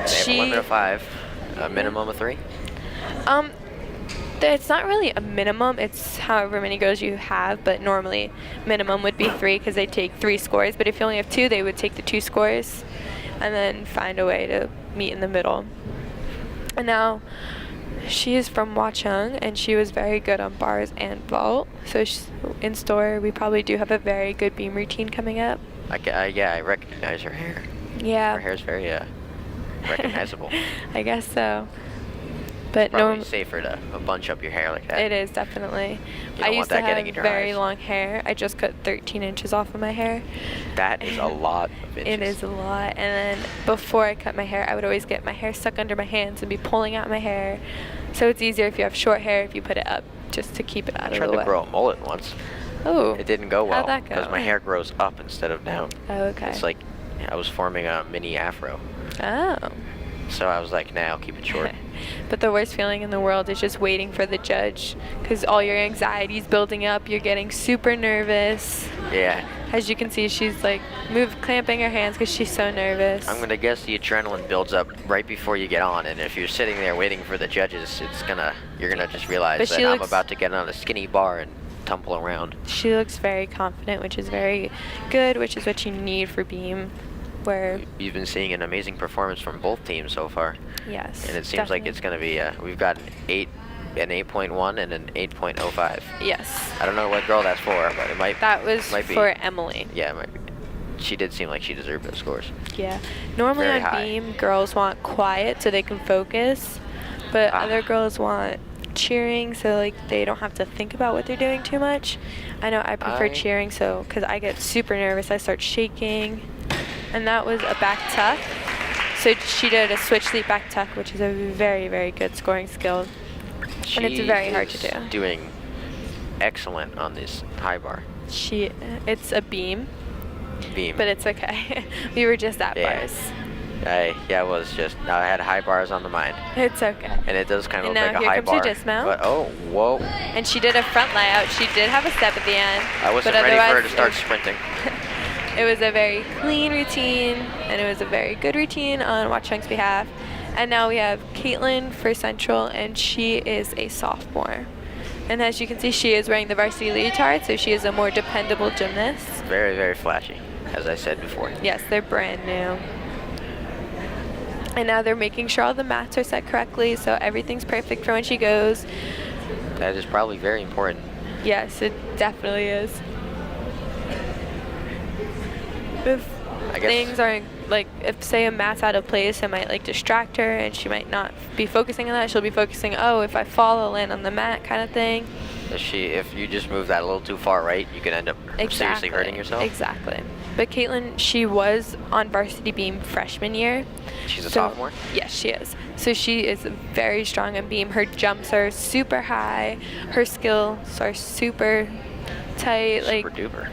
They have a limit of 5, a minimum of 3. It's not really a minimum. It's however many girls you have, but normally minimum would be 3 because they take 3 scores. But if you only have 2, they would take the 2 scores and then find a way to meet in the middle. And now she is from Watchung, and she was very good on bars and vault. So in store, we probably do have a very good beam routine coming up. I recognize her hair. Yeah. Her hair's very recognizable. I guess so. But Probably safer to bunch up your hair like that. It is, definitely. You I don't used want to that have getting in your very eyes. long hair. I just cut 13 inches off of my hair. That is a lot of inches. It is a lot. And then before I cut my hair, I would always get my hair stuck under my hands and be pulling out my hair. So it's easier if you have short hair if you put it up, just to keep it out I of the tried way. to grow a mullet once. Oh. It didn't go well. How'd that go? Because my hair grows up instead of down. Oh, okay. It's like I was forming a mini afro. Oh. So I was like, nah, I'll keep it short. But the worst feeling in the world is just waiting for the judge, because all your anxiety's building up. You're getting super nervous. Yeah. As you can see, she's like clamping her hands because she's so nervous. I'm gonna guess the adrenaline builds up right before you get on, and if you're sitting there waiting for the judges, you're gonna just realize But that I'm about to get on a skinny bar and tumble around. She looks very confident, which is very good, which is what you need for beam. Where You've been seeing an amazing performance from both teams so far. yes, And it seems like it's going to be, we've got an 8.1 and an 8.05. yes. I don't know what girl that's for, but it might. That was might be. for Emily. Yeah, it might be. She did seem like she deserved those scores. Yeah. Normally Very on high. beam, girls want quiet so they can focus, but other girls want cheering so like they don't have to think about what they're doing too much. I know I prefer cheering, so because I get super nervous, I start shaking. And that was a back tuck. So she did a switch leap back tuck, which is a very, very good scoring skill. And it's very hard to do. Doing excellent on this high bar. It's a beam, Beam. but it's okay. We were just at bars. I had high bars on the mind. It's okay. And it does kind of And look now like a here high comes bar. your dismount. But whoa. And she did a front layout. She did have a step at the end. I wasn't but ready for her otherwise to start sprinting. It was a very clean routine, and it was a very good routine on Watchung's behalf. And now we have Caitlin for Central, and she is a sophomore. And as you can see, she is wearing the varsity leotard, so she is a more dependable gymnast. Very, very flashy, as I said before. Yes, they're brand new. And now they're making sure all the mats are set correctly, so everything's perfect for when she goes. That is probably very important. Yes, it definitely is. If I guess things aren't, like, if say a mat's out of place, it might like distract her and she might not be focusing on that. She'll be focusing, oh, if I fall, I'll land on the mat kind of thing. if you just move that a little too far right, you can end up seriously hurting yourself. Exactly. But Caitlin, she was on varsity beam freshman year. She's a sophomore? Yes, she is. So she is very strong on beam. Her jumps are super high. Her skills are super tight. Super duper.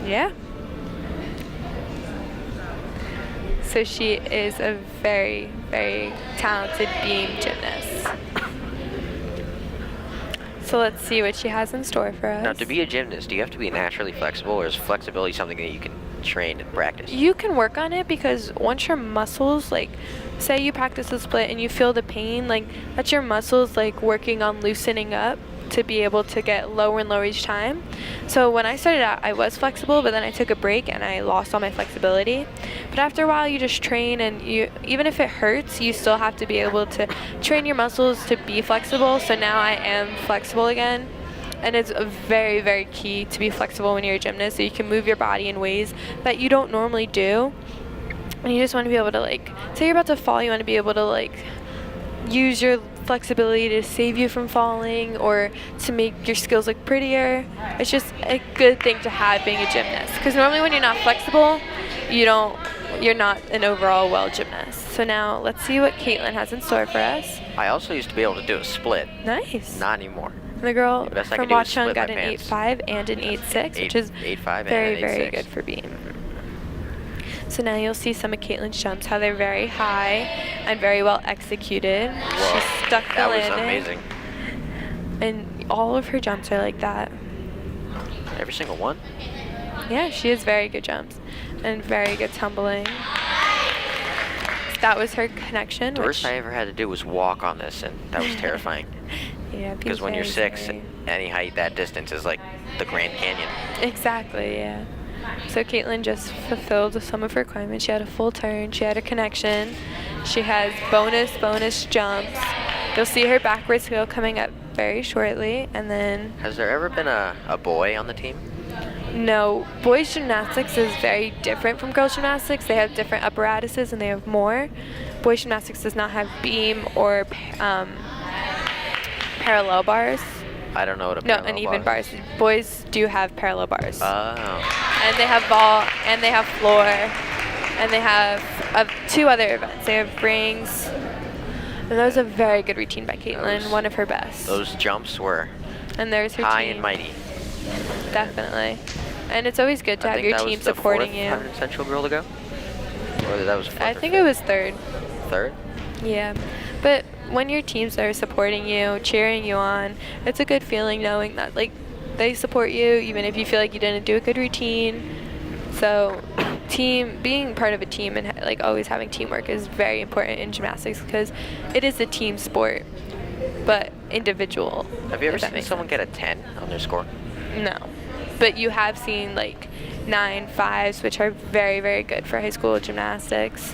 Yeah. So she is a very, very talented beam gymnast. So let's see what she has in store for us. Now, to be a gymnast, do you have to be naturally flexible, or is flexibility something that you can train and practice? You can work on it because once your muscles, like, say you practice a split and you feel the pain, like, that's your muscles, like, working on loosening up to be able to get lower and lower each time. So when I started out, I was flexible, but then I took a break and I lost all my flexibility. But after a while, you just train, and even if it hurts, you still have to be able to train your muscles to be flexible. So now I am flexible again. And it's very, very key to be flexible when you're a gymnast, so you can move your body in ways that you don't normally do. And you just want to be able to, like, say you're about to fall, you want to be able to, like, use your flexibility to save you from falling or to make your skills look prettier. It's just a good thing to have being a gymnast, because normally when you're not flexible, you're not an overall well gymnast. So now let's see what Caitlin has in store for us. I also used to be able to do a split. Nice. Not anymore. The girl The best I from could do is Watchung split got my an pants. 8.5 and an 8.6, which is 8.5 and very, an very 8.6. good for beam. So now you'll see some of Caitlin's jumps, how they're very high and very well executed. Whoa, She stuck the that was landing. amazing. And all of her jumps are like that. Every single one? Yeah, she has very good jumps and very good tumbling. That was her connection. The worst I ever had to do was walk on this, and that was terrifying. Yeah, Because when you're very 6, scary. any height that distance is like the Grand Canyon. Exactly, yeah. So Caitlin just fulfilled some of her requirements. She had a full turn. She had a connection. She has bonus jumps. You'll see her backwards wheel coming up very shortly, and then Has there ever been a boy on the team? no, boys gymnastics is very different from girls gymnastics. They have different apparatuses and they have more. Boys gymnastics does not have beam or parallel bars. I don't know what a No, parallel uneven bar bars. Boys do have parallel bars. Oh. And they have ball, and they have floor, and they have 2 other events. They have rings, and that was a very good routine by Caitlin, one of her best. Those jumps were And there's her high team. and mighty. Definitely. And it's always good to I have think your that team was the supporting 4th you. 100 Central girl to go? Or that was 4th I or think 5th? it was 3rd. 3rd? Yeah. But when your teams are supporting you, cheering you on, it's a good feeling knowing that like they support you even if you feel like you didn't do a good routine. So being part of a team and like always having teamwork is very important in gymnastics because it is a team sport, but individual. Have you ever if that seen makes someone sense. get a 10 on their score? No. But you have seen like 9 5s, which are very, very good for high school gymnastics.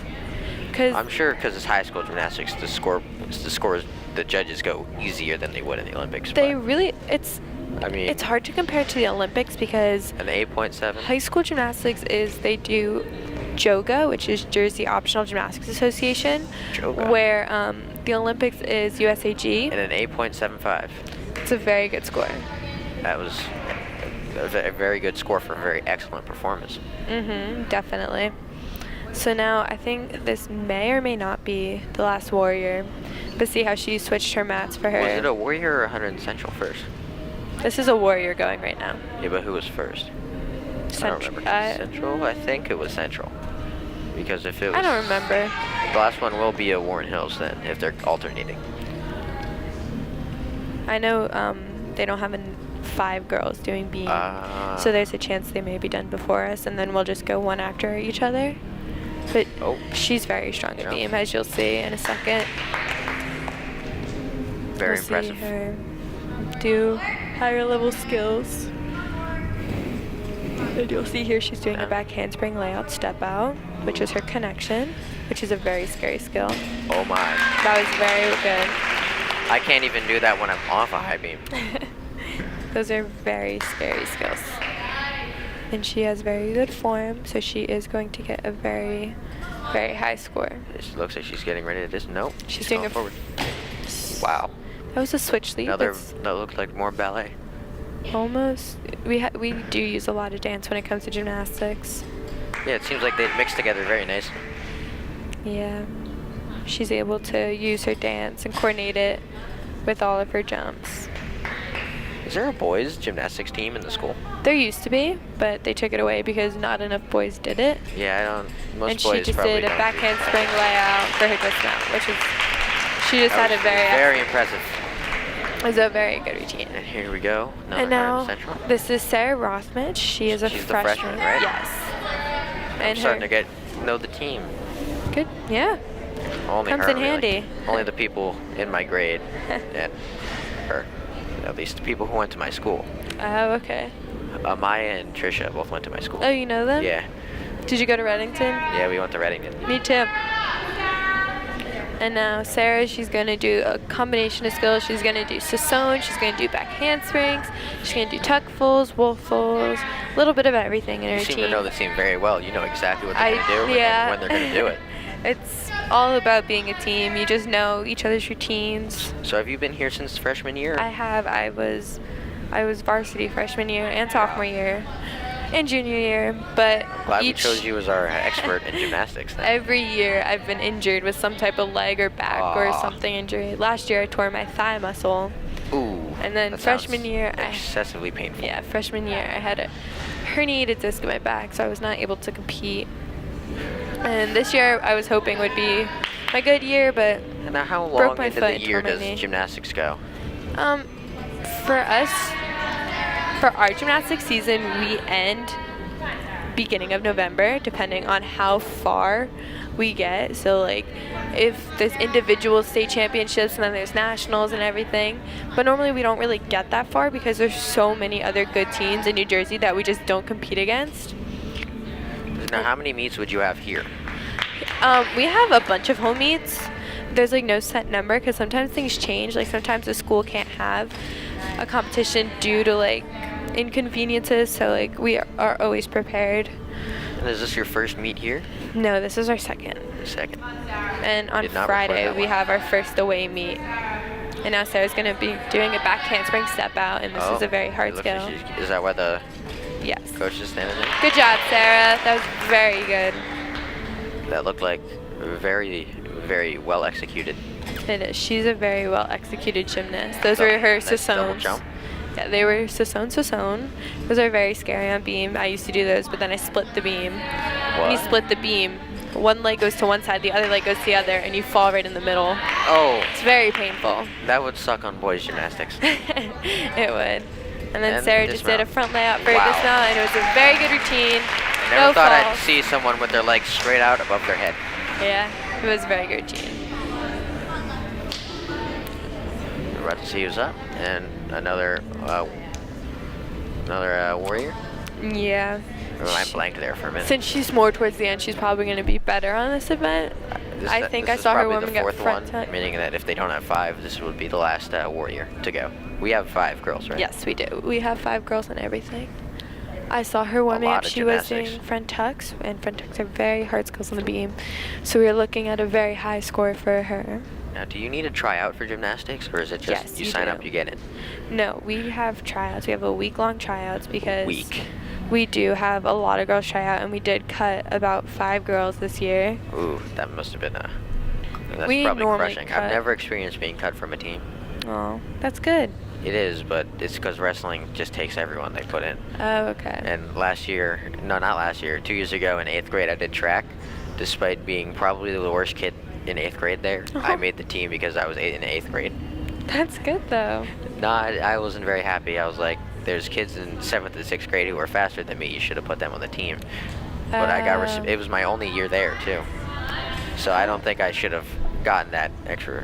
I'm sure because it's high school gymnastics, the scores, the judges go easier than they would in the Olympics. They but, really, I mean, it's hard to compare to the Olympics because an 8.7. high school gymnastics they do JOGA, which is Jersey Optional Gymnastics Association, JOGA. where the Olympics is USAG. And an 8.75. It's a very good score. That was a very good score for a very excellent performance. Definitely. So now I think this may or may not be the last warrior, but see how she switched her mats for her. Was it a Warrior or 100 Central first? This is a warrior going right now. Yeah, but who was first? I don't remember. Central? I think it was Central. Because if it was... I don't remember. The last one will be a Warren Hills then, if they're alternating. I know they don't have 5 girls doing beam, so there's a chance they may be done before us, and then we'll just go one after each other. But she's very strong at beam, as you'll see in a second. Very We'll impressive. see her do higher level skills. And you'll see here she's doing a back handspring layout step out, which is her connection, which is a very scary skill. Oh my. That was very good. I can't even do that when I'm off a high beam. Those are very scary skills. And she has very good form, so she is going to get a very, very high score. It looks like she's getting ready to just nope. She's doing going a forward. Wow. That was a switch lead. That looked like more ballet. Almost. We do use a lot of dance when it comes to gymnastics. Yeah, it seems like they mix together very nicely. Yeah. She's able to use her dance and coordinate it with all of her jumps. Is there a boys gymnastics team in the school? There used to be, but they took it away because not enough boys did it. Yeah, I don't. Most And boys she just probably did a don't back do handspring layout for her dismount, which is she just had a very impressive. It was a very good routine. And here we go. And now Central. this is Sarah Rothmich. She is a She's freshman. the freshman, right? Yes. I'm And starting to know the team. good. Yeah. Only Comes her, in handy. Only the people in my grade, and her. At least the people who went to my school. Oh, okay. Maya and Trisha both went to my school. Oh, you know them? Yeah. Did you go to Reddington? Yeah, we went to Reddington. Me too. And now Sarah, she's going to do a combination of skills. She's going to do Sassone, she's going to do back handsprings, she's going to do tuck fulls, wolf fulls, a little bit of everything in her You seem routine. to know the team very well. You know exactly what they're going to do and when they're going to do it. It's all about being a team. You just know each other's routines. So have you been here since freshman year? I have. I was varsity freshman year and sophomore year and junior year, but Glad we chose you as our expert in gymnastics then. every year I've been injured with some type of leg or back or something injury. Last year I tore my thigh muscle. Ooh. And then that freshman sounds year excessively painful. freshman year I had a herniated disc in my back, so I was not able to compete. And this year I was hoping would be my good year, but And now how broke long my into foot the and year tore my does knee. gymnastics go? For us, for our gymnastics season, we end beginning of November, depending on how far we get. So like if there's individual state championships and then there's nationals and everything, but normally we don't really get that far because there's so many other good teams in New Jersey that we just don't compete against. Now, how many meets would you have here? We have a bunch of home meets. There's like no set number because sometimes things change. Like sometimes the school can't have a competition due to like inconveniences, so like we are always prepared. And is this your first meet here? No, this is our second. Second. And on Did not record Friday that we one. have our first away meet. And now Sarah's gonna be doing a back handspring step out, and this is a very hard it looks like skill. is that why the Yes. coach is standing there? Good job, Sarah. That was very good. That looked like very, very well executed. It is. She's a very well executed gymnast. Those Dou- were her nice double Sassons. jump. Yeah, they were Sasson. Those are very scary on beam. I used to do those, but then I split the beam. When you What? split the beam, one leg goes to one side, the other leg goes to the other, and you fall right in the middle. Oh, It's very painful. that would suck on boys gymnastics. It would. And then And Sarah just did a dismount. front layout for Wow. a dismount, and it was a very good routine. I never No thought I'd falls. see someone with their legs straight out above their head. Yeah, it was a very good routine. We're about to see who's up, and another warrior. Yeah. I blanked there for a minute. Since she's more towards the end, she's probably going to be better on this event. I think I This is saw her probably woman the get fourth front one, tuck. meaning that if they don't have 5, this would be the last warrior to go. We have 5 girls, right? Yes, we do. We have 5 girls and everything. I saw her warming lot up. of She was gymnastics. doing front tucks, and front tucks are very hard skills on the beam. So we were looking at a very high score for her. Now, do you need to try out for gymnastics, or is it just Yes, you you sign do. up, you get in? No, we have tryouts. We have a week-long tryouts because Week. we do have a lot of girls try out, and we did cut about 5 girls this year. Ooh, that must have been that's We probably normally crushing. cut- I've never experienced being cut from a team. Oh, that's good. It is, but it's because wrestling just takes everyone they put in. Oh, okay. And last year, no, not last year, 2 years ago in 8th grade, I did track. Despite being probably the worst kid in 8th grade there, I Oh. made the team because I was in 8th grade. That's good, though. No, I wasn't very happy. I was like, there's kids in 7th and 6th grade who are faster than me. You should have put them on the team. But I got Oh. it was my only year there too, so I don't think I should have gotten that extra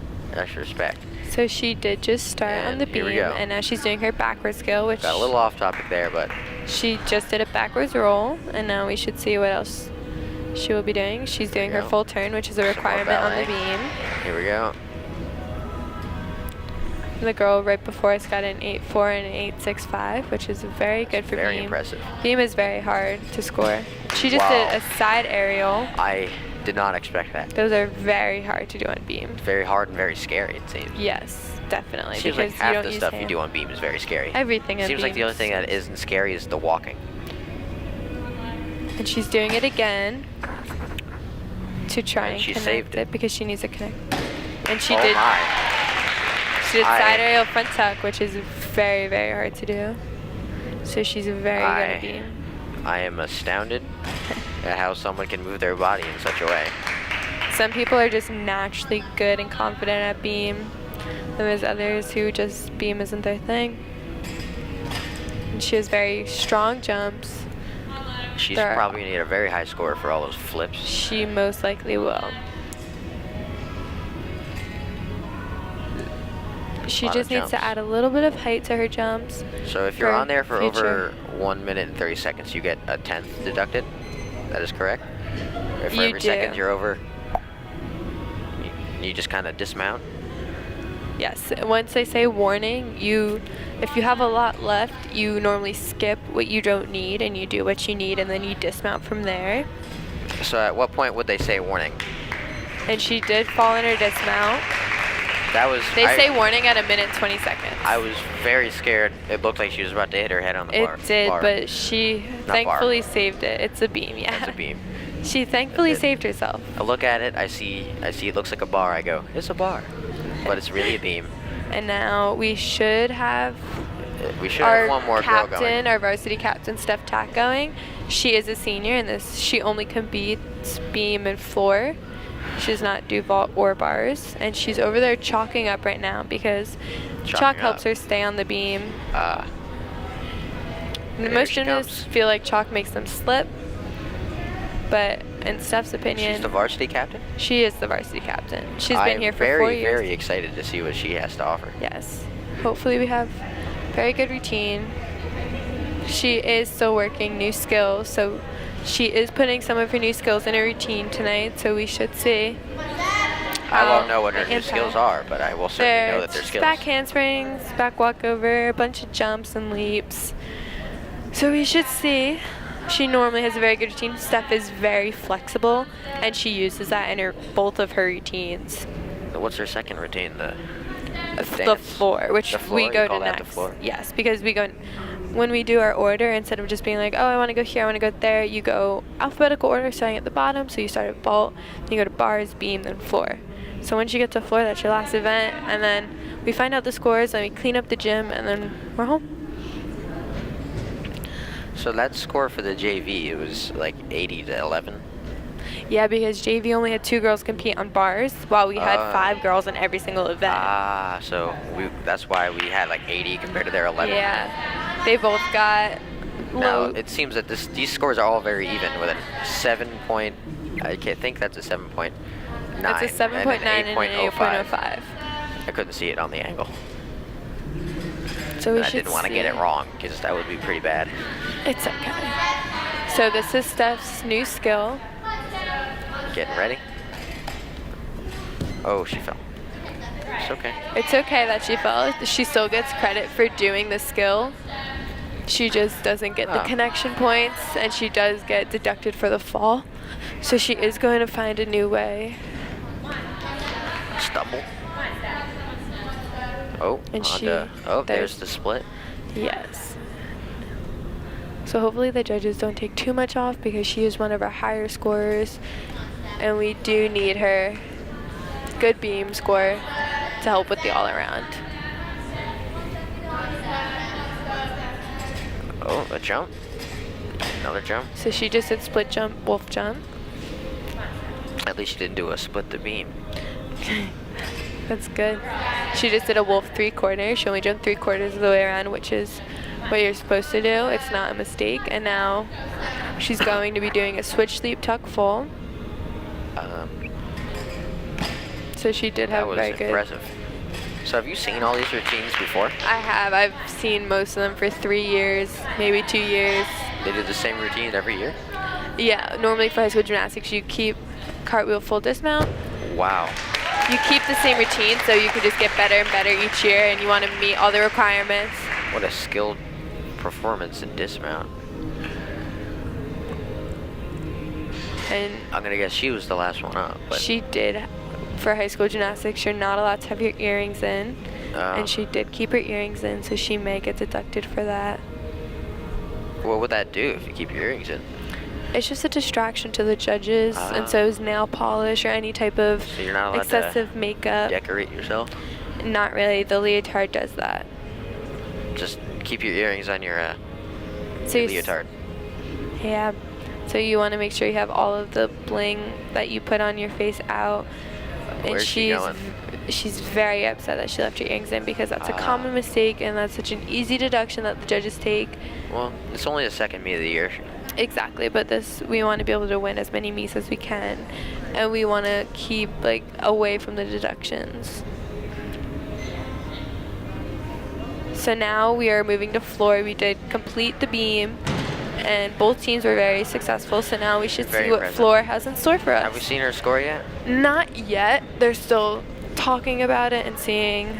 respect. So she did just start on And the here we beam, go. and now she's doing her backward skill, which Got a little off topic there, but she just did a backwards roll, and now we should see what else she will be doing. She's doing There her we go. full turn, which is a Some more requirement on the ballet. beam. here we go. The girl right before us got an 8.4 and an 8.65, which is very good for Very beam. impressive. Beam is very hard to score. She just Wow. did a side aerial. I did not expect that. Those are very hard to do on beam. Very hard and very scary, it seems. Yes, definitely. Seems because like you half don't the use stuff you hand. do on beam is very scary. Everything on Seems like the only beams. thing that isn't scary is the walking. And she's doing it again to try And and she connect saved it. because she needs to connect. And she Oh did. my. She did I- side aerial front tuck, which is very, very hard to do. So she's very good at beam. I am astounded at how someone can move their body in such a way. Some people are just naturally good and confident at beam. And there's others who just beam isn't their thing. And she has very strong jumps. She's There are- probably gonna get a very high score for all those flips. She most likely will. She Lot of just needs to jumps. add a little bit of height to her jumps. So if you're for on there for future. over 1 minute and 30 seconds, you get a 10th deducted. That is correct? Or for You every second do. you're over, you just kind of dismount. Yes, once they say warning, if you have a lot left, you normally skip what you don't need and you do what you need, and then you dismount from there. So at what point would they say warning? And she did fall in her dismount. That was. They say warning at 1 minute 20 seconds. I was very scared. It looked like she was about to hit her head on the bar. It did, bar. but she bar. thankfully saved it. It's a beam, yeah. That's a beam. She thankfully It- saved herself. I look at it. I see it looks like a bar. I go, it's a bar, but it's really a beam. And now we should have We should have one more girl going. Our varsity captain, Steph Tack, going. She is a senior, and she only competes beam and floor. She does not do vault or bars, and she's over there chalking up right now because chalk helps her stay on the beam. Most gymnasts feel like chalk makes them slip, but in Steph's opinion, she's the varsity captain? She is the varsity captain. She's been here for 4 years. I'm very excited to see what she has to offer. Yes. Hopefully we have very good routine. She is still working new skills, so she is putting some of her new skills in her routine tonight, so we should see. I won't know what her new skills are, but I will certainly know that they're skills. Back handsprings, back walkover, a bunch of jumps and leaps. So we should see. She normally has a very good routine. Steph is very flexible, and she uses that in both of her routines. What's her second routine? The floor, which we go to next. Yes, because we go when we do our order, instead of just being like, oh, I want to go here, I want to go there, you go alphabetical order starting at the bottom. So you start at vault, then you go to bars, beam, then floor. So once you get to floor, that's your last event, and then we find out the scores, and we clean up the gym, and then we're home. So that score for the JV, it was like 80-11? Yeah, because JV only had 2 girls compete on bars, while we had 5 girls in every single event. So that's why we had like 80 compared to their 11. Yeah, they both got low. Now, it seems that these scores are all very even, with a 7 point, I think that's a 7.9. It's a 7.9 and an 8.05. I couldn't see it on the angle. So I didn't want to get it wrong, because that would be pretty bad. It's okay. So this is Steph's new skill. Getting ready. Oh, she fell. It's okay. It's okay that she fell. She still gets credit for doing the skill. She just doesn't get the connection points, and she does get deducted for the fall. So she is going to find a new way. Stumble. Oh, and there's the split. Yes. So hopefully the judges don't take too much off, because she is one of our higher scorers, and we do need her good beam score to help with the all-around. Oh, a jump. Another jump. So she just did split jump, wolf jump. At least she didn't do a split the beam. That's good. She just did a wolf 3/4. She only jumped 3/4 of the way around, which is what you're supposed to do. It's not a mistake. And now she's going to be doing a switch leap tuck full. So she did have very good. That was impressive. So have you seen all these routines before? I have. I've seen most of them for 3 years, maybe 2 years. They do the same routine every year? Yeah. Normally for high school gymnastics, you keep cartwheel full dismount. Wow. You keep the same routine, so you can just get better and better each year, and you want to meet all the requirements. What a skilled performance in dismount. And I'm gonna guess she was the last one up. But she did. For high school gymnastics, you're not allowed to have your earrings in, and she did keep her earrings in, so she may get deducted for that. What would that do if you keep your earrings in? It's just a distraction to the judges, and so is nail polish or any type of so you're not allowed excessive to makeup. Decorate yourself? Not really. The leotard does that. Just keep your earrings on your leotard. Yeah. So you want to make sure you have all of the bling that you put on your face out. Where's she going? She's very upset that she left her earrings in, because that's a common mistake, and that's such an easy deduction that the judges take. Well, it's only the second meet of the year. Exactly, but we want to be able to win as many meets as we can, and we want to keep away from the deductions. So now we are moving to floor. We did complete the beam, and both teams were very successful. So now we should see what floor has in store for us. Have we seen her score yet? Not yet. They're still talking about it and seeing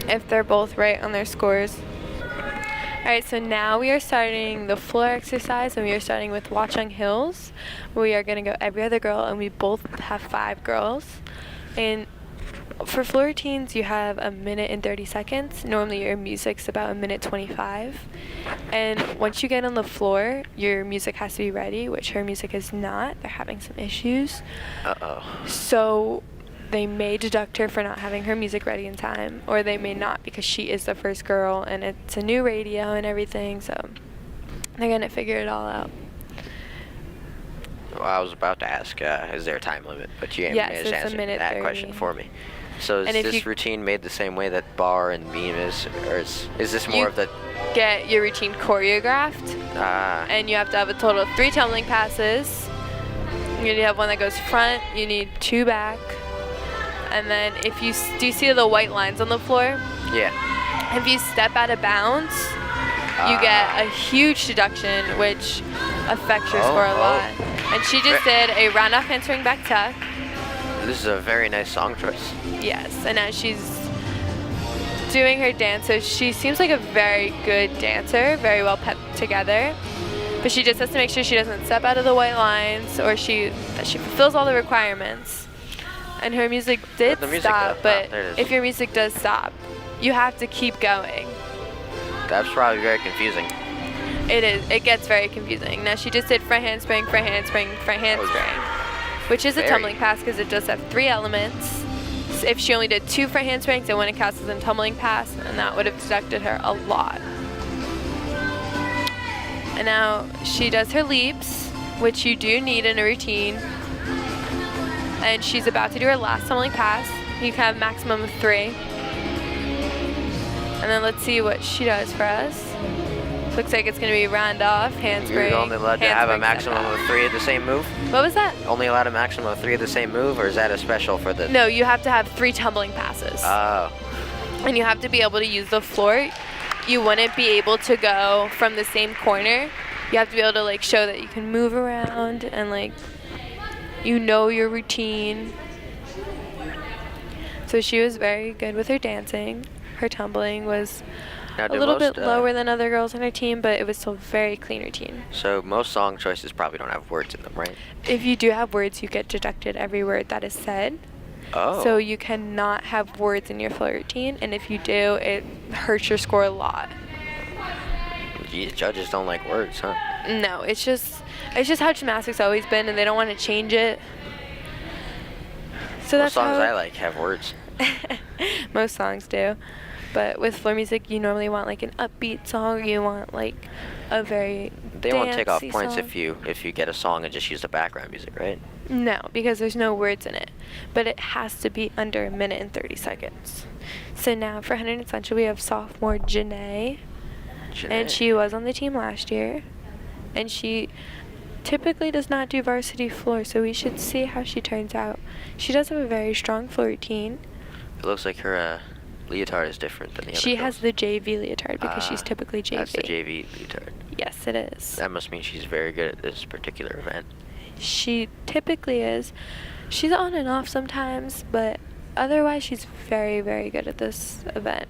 if they're both right on their scores. Alright, so now we are starting the floor exercise, and we are starting with Watchung Hills. We are going to go every other girl, and we both have 5 girls. And for floor routines, you have 1 minute and 30 seconds. Normally your music's about 1 minute 25. And once you get on the floor, your music has to be ready, which her music is not. They're having some issues. Uh-oh. So they may deduct her for not having her music ready in time, or they may not because she is the first girl and it's a new radio and everything, so they're going to figure it all out. Well, I was about to ask, is there a time limit? But you Yes, managed it's to a answer minute that 30. question for me. So is And if this you- routine made the same way that bar and beam is, or is this more You of the... get your routine choreographed, and you have to have a total of 3 tumbling passes. You need to have one that goes front, you need 2 back, and then if you do you see the white lines on the floor? Yeah. If you step out of bounds, you get a huge deduction, which affects your score a lot. And she just did a round off handspring back tuck. This is a very nice song choice. Yes, and as she's doing her dance, so she seems like a very good dancer, very well put together. But she just has to make sure she doesn't step out of the white lines, or that she fulfills all the requirements. And her music did the music stop, does. but There it is. if your music does stop, you have to keep going. That's probably very confusing. It is. It gets very confusing. Now she just did front handspring, front handspring, front handspring, which is a very- tumbling pass because it does have 3 elements. So if she only did 2 front handsprings, it wouldn't count as a tumbling pass, and that would have deducted her a lot. And now she does her leaps, which you do need in a routine. And she's about to do her last tumbling pass. You can have maximum of 3. And then let's see what she does for us. Looks like it's going to be round off, handspring. You're only allowed to have a handspring, maximum step out. of 3 of the same move? What was that? Only allowed a maximum of 3 of the same move, or is that a special for the... No, you have to have 3 tumbling passes. Oh. And you have to be able to use the floor. You wouldn't be able to go from the same corner. You have to be able to like show that you can move around and like you know your routine. So she was very good with her dancing. Her tumbling was Now, a do little most, bit lower than other girls on her team, but it was still a very clean routine. So most song choices probably don't have words in them, right? If you do have words, you get deducted every word that is said. Oh. So you cannot have words in your floor routine, and if you do, it hurts your score a lot. Gee, judges don't like words, huh? No, it's just how gymnastics always been, and they don't want to change it. So Most that's songs how I like have words. most songs do. But with floor music, you normally want like an upbeat song, or you want like a very They won't take off dancey points song. if you get a song and just use the background music, right? No, because there's no words in it. But it has to be under 1 minute and 30 seconds. So now for 100 Essential, we have sophomore Janae. And she was on the team last year. And she typically does not do varsity floor, so we should see how she turns out. She does have a very strong floor routine. It looks like her leotard is different than the other She girls. has the JV leotard because she's typically JV. That's the JV leotard. Yes, it is. That must mean she's very good at this particular event. She typically is. She's on and off sometimes, but otherwise she's very, very good at this event.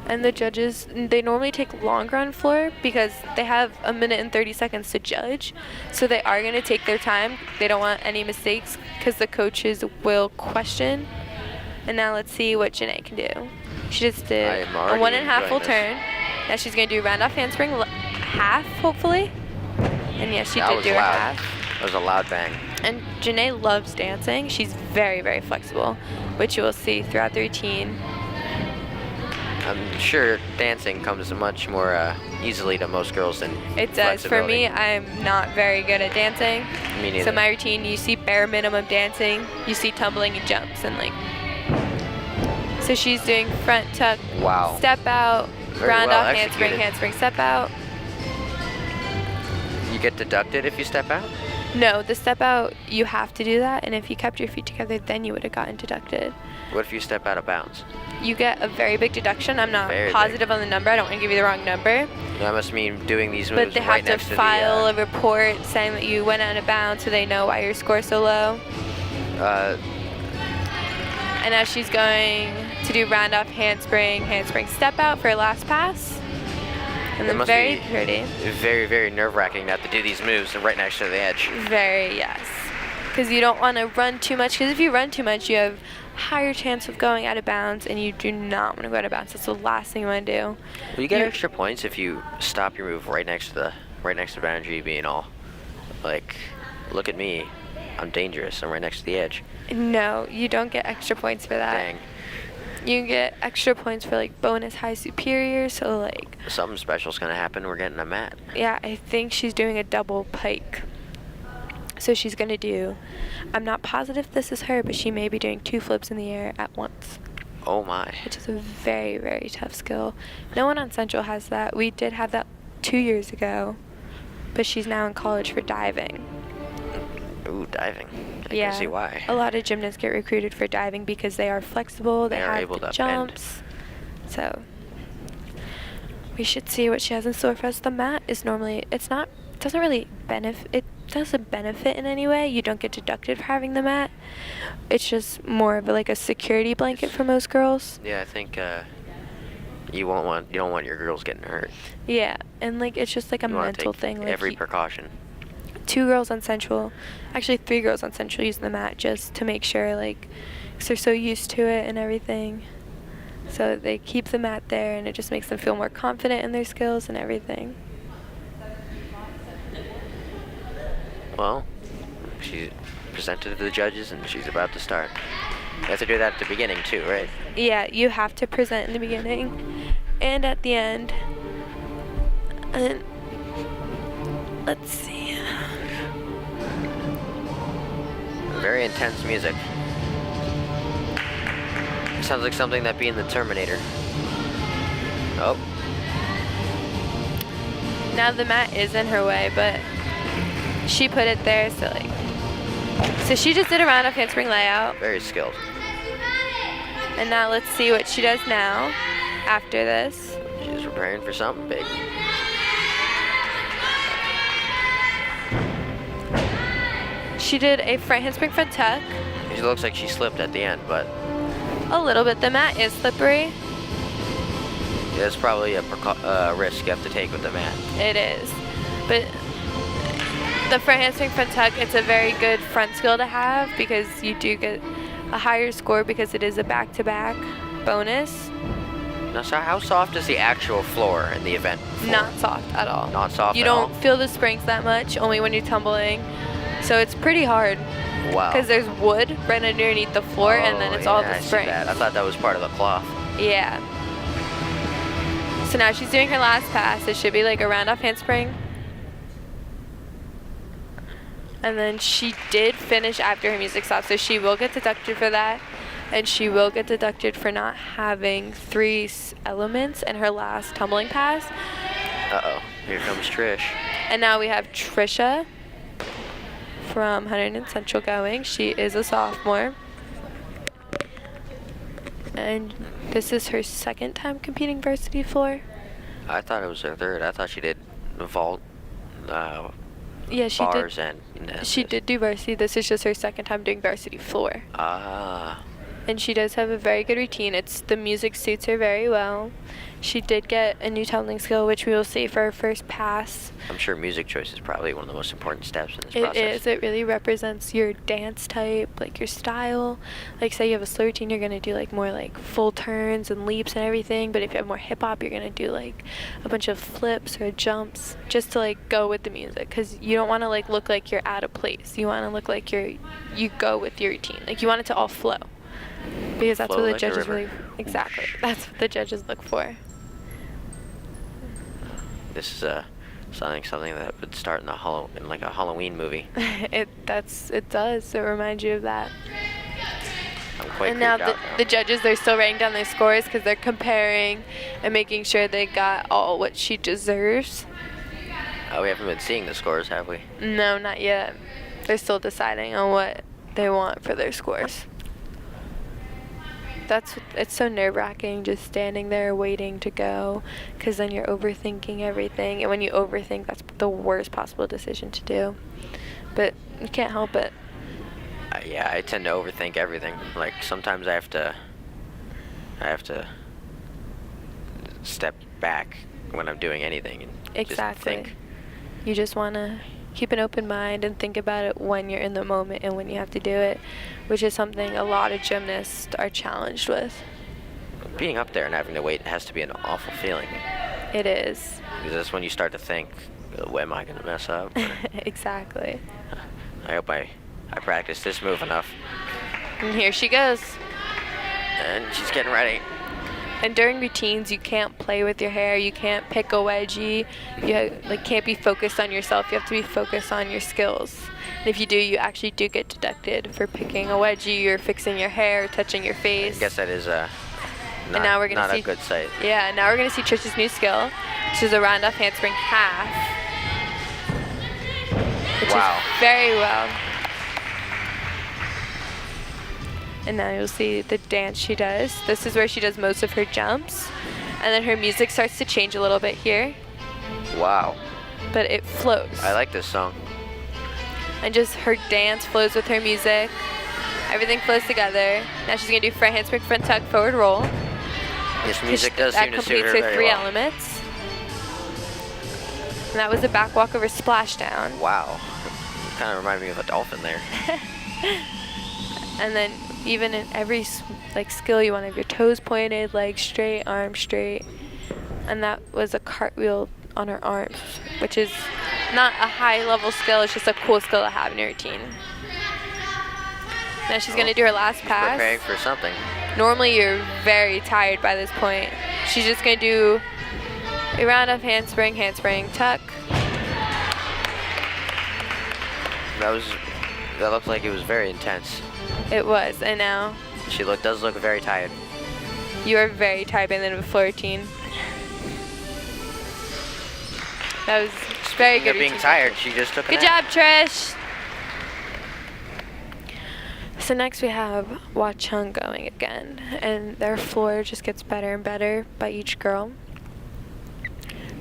And the judges, they normally take longer on floor because they have 1 minute and 30 seconds to judge. So they are going to take their time. They don't want any mistakes because the coaches will question. And now let's see what Janae can do. She just did I am a already 1.5 full enjoying this. turn. Now she's going to do round off handspring half, hopefully. And yes, she That did was do her loud. half. That was a loud bang. And Janae loves dancing. She's very, very flexible, which you will see throughout the routine. I'm sure dancing comes much more easily to most girls than It does. For me, flexibility. I'm not very good at dancing. Me neither. So my routine, you see bare minimum dancing, you see tumbling and jumps, and like. So she's doing front tuck, Wow. step out, Very round well off handspring, executed. handspring, step out. You get deducted if you step out? No, the step out, you have to do that, and if you kept your feet together, then you would have gotten deducted. What if you step out of bounds? You get a very big deduction. I'm not Very big. positive on the number. I don't want to give you the wrong number. That must mean doing these moves But they right have to next to file the... a report saying that you went out of bounds so they know why your score's so low. And now she's going to do round off handspring, handspring step out for her last pass. And It then must very be pretty. Very, very nerve-wracking not to do these moves right next to the edge. Very, yes. Because you don't want to run too much. Because if you run too much, you have higher chance of going out of bounds, and you do not want to go out of bounds. That's the last thing you want to do. Will you get You're- extra points if you stop your move right next to the boundary, being all like, "Look at me, I'm dangerous. I'm right next to the edge. No, you don't get extra points for that. Dang. You get extra points for like bonus high superior, so like Something special's gonna happen. We're getting a mat. yeah, I think she's doing a double pike. So she's gonna do, I'm not positive this is her, but she may be doing 2 flips in the air at once, Oh my. which is a very, very tough skill. No one on Central has that. We did have that 2 years ago, but she's now in college for diving. Ooh, diving. I Yeah, can see why. a lot of gymnasts get recruited for diving because they are flexible, they are have able the to jumps. So we should see what she has in store for us. The mat is normally, doesn't really benefit, it doesn't benefit in any way. You don't get deducted for having the mat. It's just more of like a security blanket for most girls. Yeah, I think you don't want your girls getting hurt. Yeah, and like it's just like a You wanna mental take thing. Like every precaution. 2 girls on Central, actually 3 girls on Central use the mat just to make sure, like, 'cause they're so used to it and everything. So they keep the mat there, and it just makes them feel more confident in their skills and everything. Well, she presented to the judges, and she's about to start. You have to do that at the beginning too, right? Yeah, you have to present in the beginning and at the end. And let's see. Very intense music. Sounds like something that'd be in the Terminator. Oh, Now the mat is in her way, but she put it there, so she just did a round of handspring layout. very skilled. And now let's see what she does now after this. She's preparing for something big. She did a front handspring front tuck. It looks like she slipped at the end, but A little bit. The mat is slippery. that's probably a risk you have to take with the mat. It is. But the front handspring front tuck, it's a very good front skill to have because you do get a higher score because it is a back-to-back bonus. Now, so how soft is the actual floor in the event? Not soft at all. Not soft You at all? don't feel the springs that much, only when you're tumbling. So it's pretty hard Wow. because there's wood right underneath the floor, and then it's all yeah, the I see springs. that. I thought that was part of the cloth. Yeah. So now she's doing her last pass. It should be like a round off handspring. And then she did finish after her music stopped, so she will get deducted for that. And she will get deducted for not having 3 elements in her last tumbling pass. Uh-oh. Here comes Trish. And now we have Trisha from Hunterdon Central going. She is a sophomore. And this is her second time competing varsity floor. I thought it was her third. I thought she did vault, Yeah, she bars, did. and She did do varsity. This is just her second time doing varsity floor. Ah. And she does have a very good routine. The music suits her very well. She did get a new tumbling skill, which we will see for her first pass. I'm sure music choice is probably one of the most important steps in this It process. is. It really represents your dance type, like your style. Like say you have a slow routine, you're gonna do like more like full turns and leaps and everything. But if you have more hip hop, you're gonna do like a bunch of flips or jumps, just to like go with the music. Cause you don't want to like look like you're out of place. You want to look like you go with your routine. Like you want it to all flow. Because that's Flow what the like a judges river. really exactly. That's what the judges look for. This is something that would start in like a Halloween movie. It does. It reminds you of that. I'm quite And now creeped the, out the judges, they're still writing down their scores because they're comparing and making sure they got all what she deserves. We haven't been seeing the scores, have we? No, not yet. They're still deciding on what they want for their scores. It's so nerve-wracking just standing there waiting to go because then you're overthinking everything. And when you overthink, that's the worst possible decision to do. But you can't help it. Yeah, I tend to overthink everything. Like sometimes I have to step back when I'm doing anything and Exactly. just think. You just want to keep an open mind and think about it when you're in the moment and when you have to do it, which is something a lot of gymnasts are challenged with. Being up there and having to wait has to be an awful feeling. It is. Because that's when you start to think, am I going to mess up? Exactly. I I practiced this move enough. And here she goes. And she's getting ready. And during routines, you can't play with your hair. You can't pick a wedgie. You can't be focused on yourself. You have to be focused on your skills. And if you do, you actually do get deducted for picking a wedgie or fixing your hair, touching your face. I guess that is not a good sight. Yeah, now we're going to see Trisha's new skill, which is a round-off handspring half. Which is very well. And now you'll see the dance she does. This is where she does most of her jumps. And then her music starts to change a little bit here. Wow. But it flows. I like this song. And just her dance flows with her music. Everything flows together. Now she's going to do front handspring, front tuck, forward roll. This music does seem to suit her very well. That completes her 3 elements. And that was a back walk over splashdown. Wow. You kind of remind me of a dolphin there. And then even in every skill, you want to have your toes pointed, legs straight, arms straight. And that was a cartwheel on her arms, which is not a high level skill, it's just a cool skill to have in your routine. Now she's going to do her last pass. Preparing for something. Normally you're very tired by this point. She's just going to do a round of handspring, tuck. That looked like it was very intense. It was, and now she does look very tired. You are very tired by the end of a floor routine. That was very good. Being tired, she just took a Good job, Trish. So next we have Watchung going again, and their floor just gets better and better by each girl.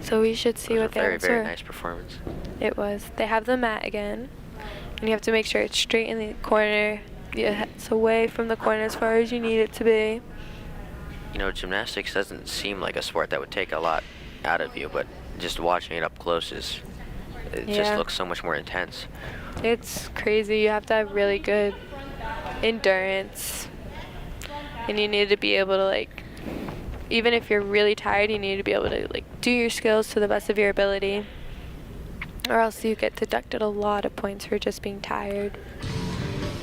So we should see what they answer. Very nice performance. It was. They have the mat again, and you have to make sure it's straight in the corner. Yeah, it's away from the corner as far as you need it to be. You know, gymnastics doesn't seem like a sport that would take a lot out of you, but just watching it up close it just looks so much more intense. It's crazy. You have to have really good endurance, and you need to be able to even if you're really tired, you need to be able to do your skills to the best of your ability, or else you get deducted a lot of points for just being tired.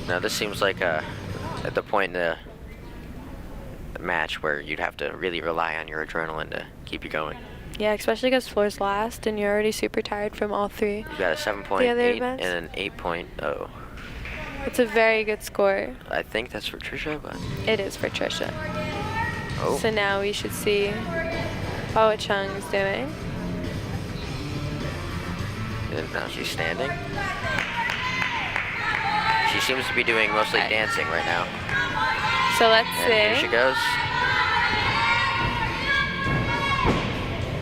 Now this seems like at the point in the match where you'd have to really rely on your adrenaline to keep you going. Yeah, especially because floor's last and you're already super tired from all 3. You got a 7.8 and an 8.0. It's a very good score. I think that's for Trisha, but it is for Trisha. Oh. So now we should see what Watchung is doing. And now she's standing. She seems to be doing mostly dancing right now. So let's see. Here she goes.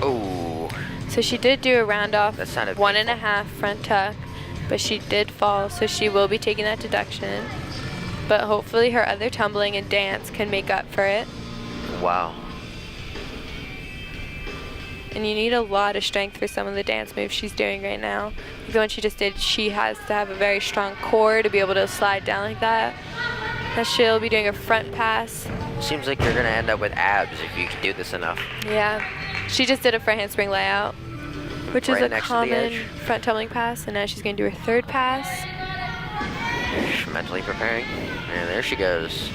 Oh. So she did do a round off, That sounded 1.5 front tuck, but she did fall, so she will be taking that deduction. But hopefully her other tumbling and dance can make up for it. Wow. And you need a lot of strength for some of the dance moves she's doing right now. Like the one she just did, she has to have a very strong core to be able to slide down like that. Now she'll be doing a front pass. Seems like you're going to end up with abs if you can do this enough. Yeah. She just did a front handspring layout, which is a common front tumbling pass, and now she's going to do her third pass. She's mentally preparing. And there she goes.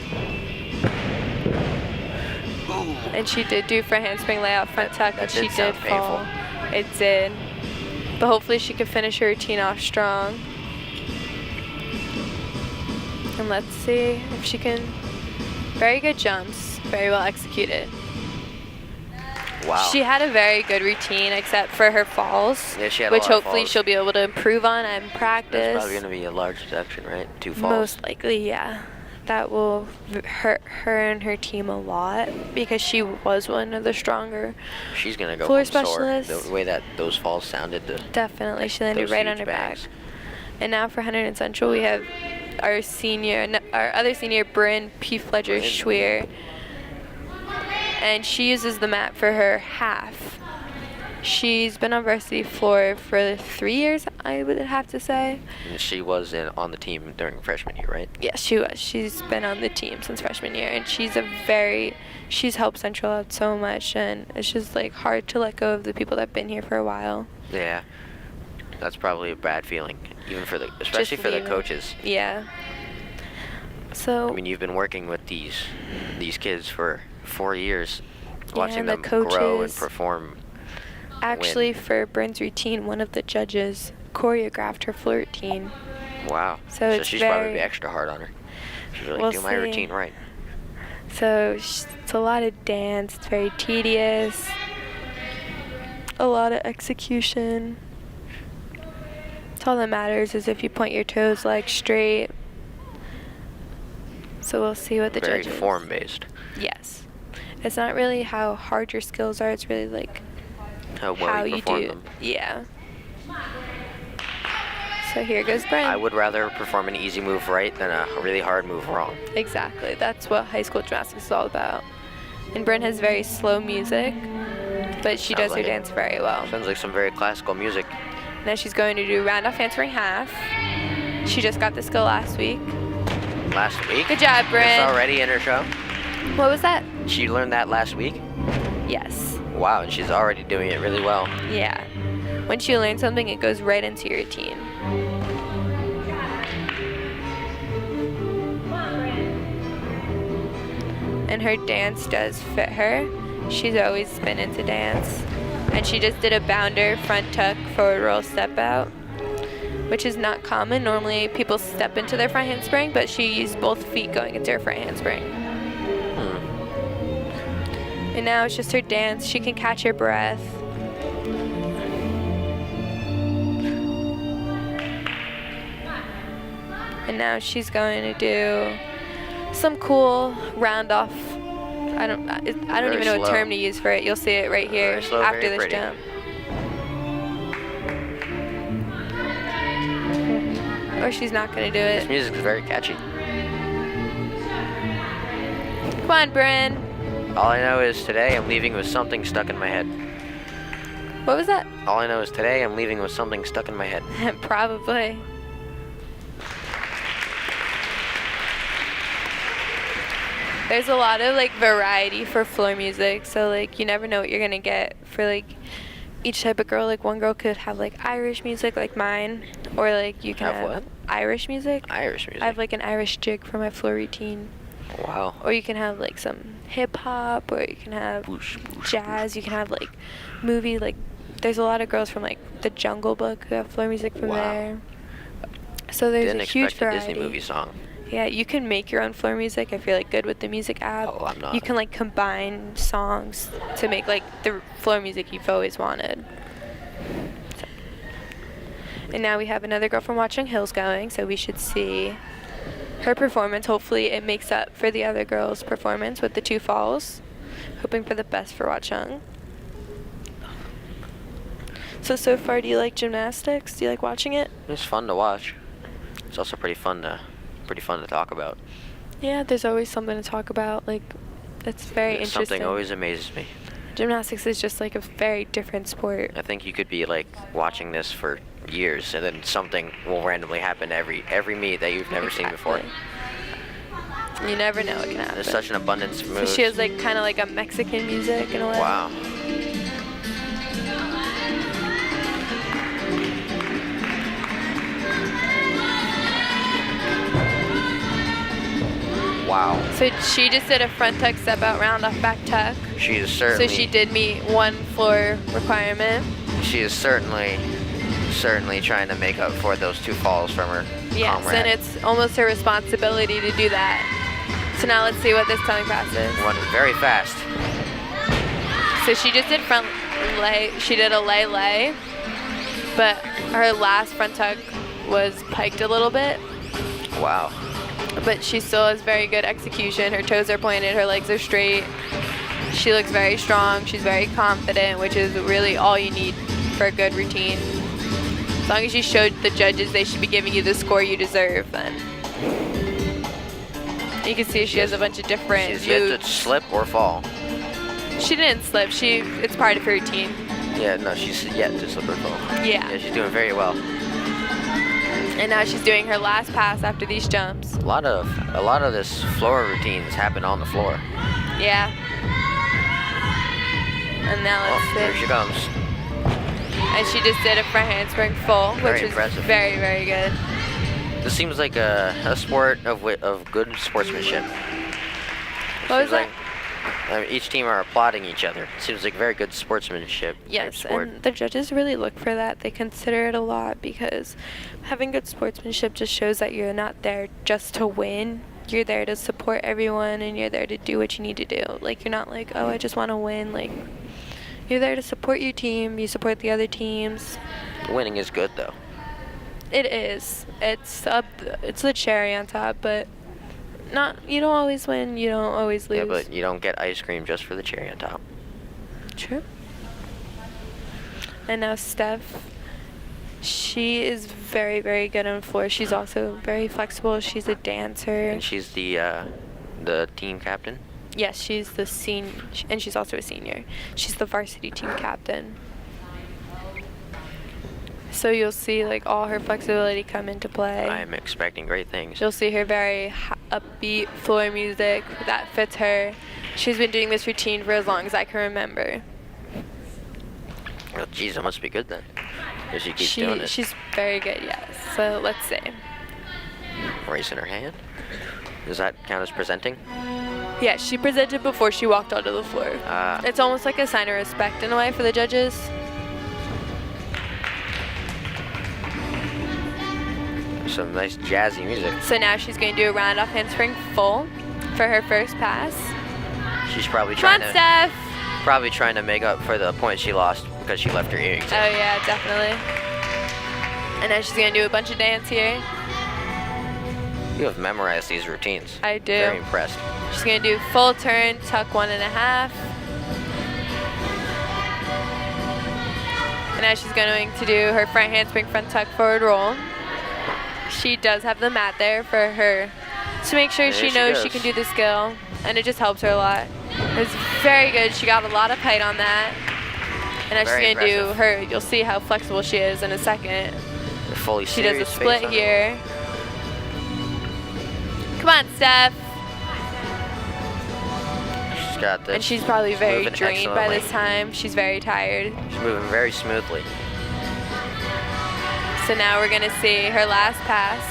Ooh. And she did do front handspring layout, front tuck, but she did fall. Painful. It did. But hopefully she can finish her routine off strong. And let's see if she can. Very good jumps, very well executed. Wow. She had a very good routine except for her falls, yeah, she had which a lot of hopefully falls. she'll be able to improve on and practice. That's probably going to be a large deduction, right? 2 falls. Most likely, yeah. That will hurt her and her team a lot because she was one of the stronger She's going to go floor sore. specialists. The way that those falls sounded. Definitely. She landed right on her back. And now for 100 and Central, we have our other senior, Bryn P. Fledger Schweer. And she uses the mat for her half. She's been on varsity floor for 3 years, I would have to say. And she was on the team during freshman year, right? Yes, she was. She's been on the team since freshman year, and she's helped Central out so much, and it's just hard to let go of the people that have been here for a while. Yeah. That's probably a bad feeling, even for especially for the leaving. coaches. Yeah. So. I mean, you've been working with these kids for 4 years, watching and them the grow and coaches. perform. Actually, for Bryn's routine, one of the judges choreographed her floor routine. Wow. So it's she's very, probably be extra hard on her. She's like, we'll do my see. routine right. So it's a lot of dance. It's very tedious. A lot of execution. It's all that matters is if you point your toes like straight. So we'll see what the Very judges. form-based. Yes. It's not really how hard your skills are. It's really like How well how you you perform do. them. Yeah. So here goes Bryn. I would rather perform an easy move right than a really hard move wrong. Exactly. That's what high school gymnastics is all about. And Bryn has very slow music, but she does Sounds her like it. dance very well. Sounds like some very classical music. Now she's going to do round off answering half. She just got the skill last week. Last week? Good job, Bryn. It's already in her show? What was that? She learned that last week? Yes. Wow, and she's already doing it really well. Yeah. Once you learn something, it goes right into your routine. And her dance does fit her. She's always been into dance. And she just did a bounder, front tuck, forward roll, step out, which is not common. Normally people step into their front handspring, but she used both feet going into her front handspring. And now it's just her dance. She can catch her breath. And now she's going to do some cool round off. I don't Very even know what slow. term to use for it. You'll see it right here Very slow, after very this pretty. jump. Or she's not going to do This it. music is very catchy. Come on, Bryn. All I know is today I'm leaving with something stuck in my head. What was that? All I know is today I'm leaving with something stuck in my head. Probably. There's a lot of like variety for floor music, so like you never know what you're gonna get for like each type of girl. Like one girl could have like Irish music like mine, or like you can Have have what? Irish music. Irish music. I have like an Irish jig for my floor routine. Wow. Or you can have like some hip hop, or you can have Whoosh, whoosh, jazz. You can have like movie. Like there's a lot of girls from like the Jungle Book who have floor music from Wow. there. So there's Didn't a huge expect a variety. Disney movie song. Yeah, you can make your own floor music. I feel like good with the music app. Oh, I'm not. You can like combine songs to make like the floor music you've always wanted. So. And now we have another girl from Watchung Hills going, so we should see her performance. Hopefully it makes up for the other girl's performance with the two falls. Hoping for the best for Watchung. So far, do you like gymnastics? Do you like watching it? It's fun to watch. It's also pretty fun to talk about. Yeah, there's always something to talk about. Like, it's very interesting. Something always amazes me. Gymnastics is just like a very different sport. I think you could be like watching this for years, and then something will randomly happen every meet that you've never seen before. Exactly. You never know what can happen. There's such an abundance of So moves. she has like kind of like a Mexican music in a way. Wow. Wow. So she just did a front tuck, step out, round off, back tuck. She is So certainly. she did meet one floor requirement. She is certainly trying to make up for those two falls from her Yes, comrade. and it's almost her responsibility to do that. So now let's see what this tongue pass is. One very fast. So she just did front lay. She did a lay, but her last front tuck was piked a little bit. Wow. But she still has very good execution. Her toes are pointed, her legs are straight. She looks very strong. She's very confident, which is really all you need for a good routine. As long as you showed the judges they should be giving you the score you deserve, then. You can see she has a bunch of different She's yet moves. to slip or fall. She didn't slip. It's part of her routine. Yeah, no, she's yet to slip or fall. Yeah. Yeah, she's doing very well. And now she's doing her last pass after these jumps. A lot of this floor routines happen on the floor. Yeah. And now Oh, let's here see. she comes. And she just did a front handspring full, Very which was impressive. very, very good. This seems like a sport of good sportsmanship. What was Seems that? I mean, each team are applauding each other. Seems like very good sportsmanship. type Yes, sport. and the judges really look for that. They consider it a lot because having good sportsmanship just shows that you're not there just to win. You're there to support everyone, and you're there to do what you need to do. Like, you're not like, oh, I just want to win. Like, you're there to support your team. You support the other teams. Winning is good though. It is. It's the cherry on top, but you don't always win. You don't always lose. Yeah, but you don't get ice cream just for the cherry on top. True. And now Steph, she is very, very good on the floor. She's also very flexible. She's a dancer. And she's the team captain. Yes, she's the senior, and she's also a senior. She's the varsity team captain. So you'll see like all her flexibility come into play. I'm expecting great things. You'll see her very upbeat floor music that fits her. She's been doing this routine for as long as I can remember. Oh, geez, it must be good then. If she keeps doing it. She's very good, yes. So let's see. Raising her hand. Does that count as presenting? Yeah, she presented before she walked onto the floor. It's almost like a sign of respect in a way for the judges. Some nice jazzy music. So now she's going to do a round off handspring full for her first pass. She's probably Come on, Steph! trying to make up for the points she lost because she left her earrings in. Oh yeah, definitely. And now she's going to do a bunch of dance here. You have memorized these routines. I do. Very impressed. She's going to do full turn, tuck 1.5. And now she's going to do her front handspring, front tuck, forward roll. She does have the mat there for her to make sure she knows she can do the skill, and it just helps her a lot. It was very good. She got a lot of height on that. And now she's going to do her, you'll see how flexible she is in a second. Fully She does a serious split face on here. Come on, Steph. She's got this. And she's probably very moving drained by this excellently. time. She's very tired. She's moving very smoothly. So now we're going to see her last pass.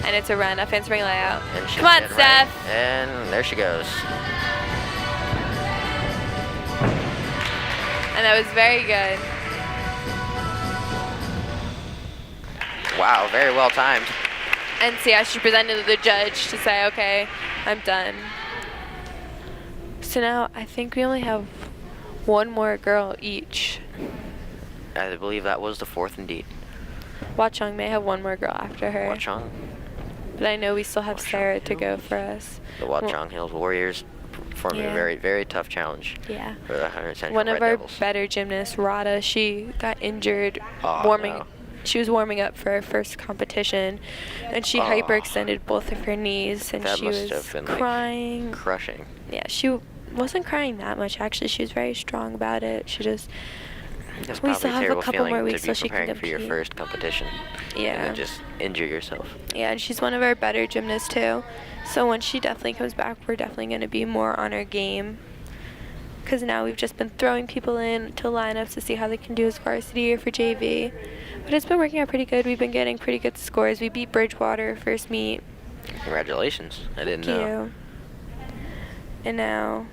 And it's a run up handspring layout. And she's Come on, getting Steph. ready. And there she goes. And that was very good. Wow, very well timed. And see how she presented to the judge to say, okay, I'm done. So now I think we only have one more girl each. I believe that was the fourth indeed. Watchung may have one more girl after her. Watchung. But I know we still have Watchung Sarah to go Hills. for us. The Watchung Hills Warriors performed Yeah. a very, very tough challenge Yeah. for the 100 Central One Red of our Devils. better gymnasts, Rada, she got injured Oh, warming. no. She was warming up for her first competition, and she hyperextended both of her knees, and That she must was have been, like, crying. Crushing. Yeah, she wasn't crying that much actually. She was very strong about it. She just That's we probably still a have a terrible couple feeling more to weeks be so she can preparing for your compete. first competition. And Yeah. then just injure yourself. Yeah, and she's one of our better gymnasts too. So once she definitely comes back, we're definitely going to be more on our game. Because now we've just been throwing people in to lineups to see how they can do as varsity or for JV. But it's been working out pretty good. We've been getting pretty good scores. We beat Bridgewater first meet. Congratulations. I didn't Thank know. you. And now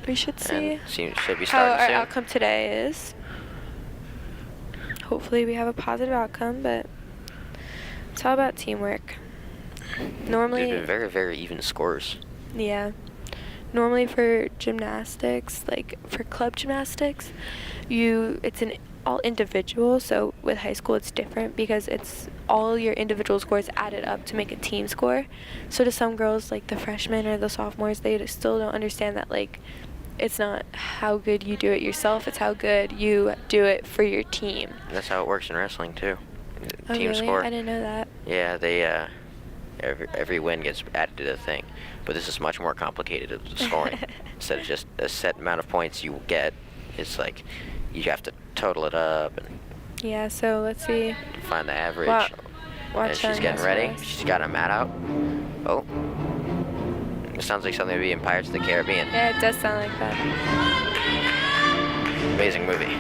we should see And should be how starting our soon. outcome today is. Hopefully we have a positive outcome, but it's all about teamwork. Normally, There's been very, very even scores. yeah. Normally for gymnastics, like for club gymnastics, it's an all individual. So with high school, it's different because it's all your individual scores added up to make a team score. So to some girls, like the freshmen or the sophomores, they still don't understand that like it's not how good you do it yourself, it's how good you do it for your team. That's how it works in wrestling too. Oh, Team really? score. I didn't know that. Yeah, they every win gets added to the thing, but this is much more complicated of the scoring. Instead of just a set amount of points you get, it's like you have to total it up and Yeah, so let's see. find the average. Wow. And she's getting ready. She's got a mat out. Oh, it sounds like something to be in Pirates of the Caribbean. Yeah, it does sound like that. Amazing movie.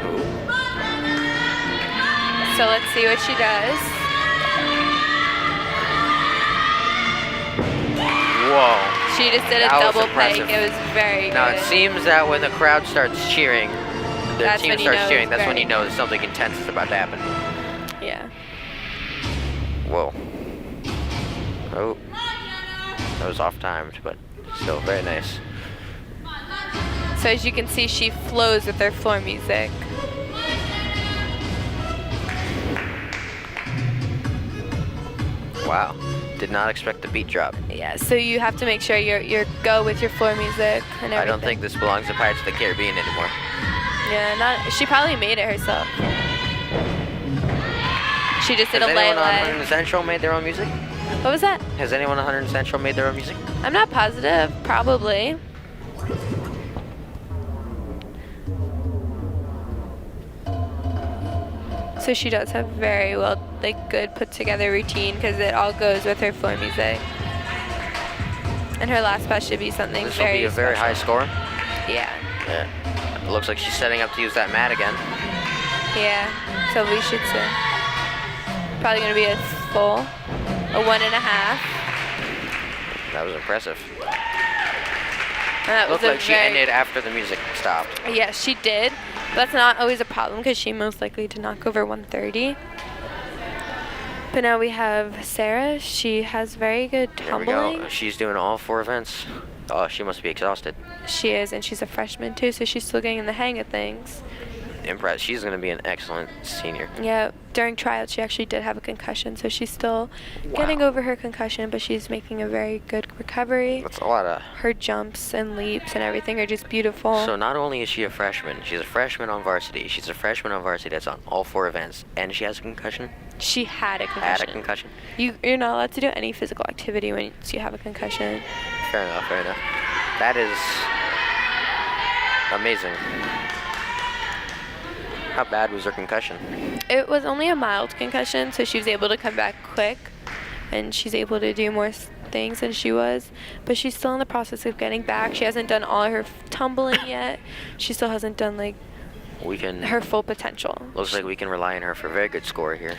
Ooh. So let's see what she does. Whoa. She just did a That was double pike. impressive. It was very good. Now it seems that when the crowd starts cheering, the That's team when you starts know cheering, it's that's when very- you know that something intense is about to happen. Yeah. Whoa. Oh. That was off timed, but still very nice. So as you can see, she flows with her floor music. Wow. Did not expect the beat drop. Yeah, so you have to make sure you're go with your floor music and everything. I don't think this belongs to Pirates of the Caribbean anymore. Yeah, she probably made it herself. She just did Has a anyone on lay-lay. 100 Central made their own music? What was that? Has anyone on 100 Central made their own music? I'm not positive. Probably. So she does have very well, like, good put together routine because it all goes with her floor music. And her last pass should be something This will very be a very high special. score. Yeah. Yeah. It looks like she's setting up to use that mat again. Yeah. So we should say probably gonna be a full, a 1.5. That was impressive. And that was Looked a like she very, ended after the music stopped. Yes, she did. But that's not always a problem because she most likely did not go over 130. But now we have Sarah. She has very good There we tumbling. go. She's doing all 4 events. Oh, she must be exhausted. She is, and she's a freshman too, so she's still getting the hang of things. Impressed. She's going to be an excellent senior. Yeah, during tryouts she actually did have a concussion, so she's still getting Wow. over her concussion, but she's making a very good recovery. That's a lot of... Her jumps and leaps and everything are just beautiful. So not only is she a freshman, she's a freshman on varsity. She's a freshman on varsity that's on all 4 events, and she has a concussion? She had a concussion. Had a concussion? You're not allowed to do any physical activity once you have a concussion. Fair enough, fair enough. That is amazing. How bad was her concussion? It was only a mild concussion, so she was able to come back quick, and she's able to do more things than she was. But she's still in the process of getting back. She hasn't done all her tumbling yet. She still hasn't done like We can... her full potential. Looks like we can rely on her for a very good score here.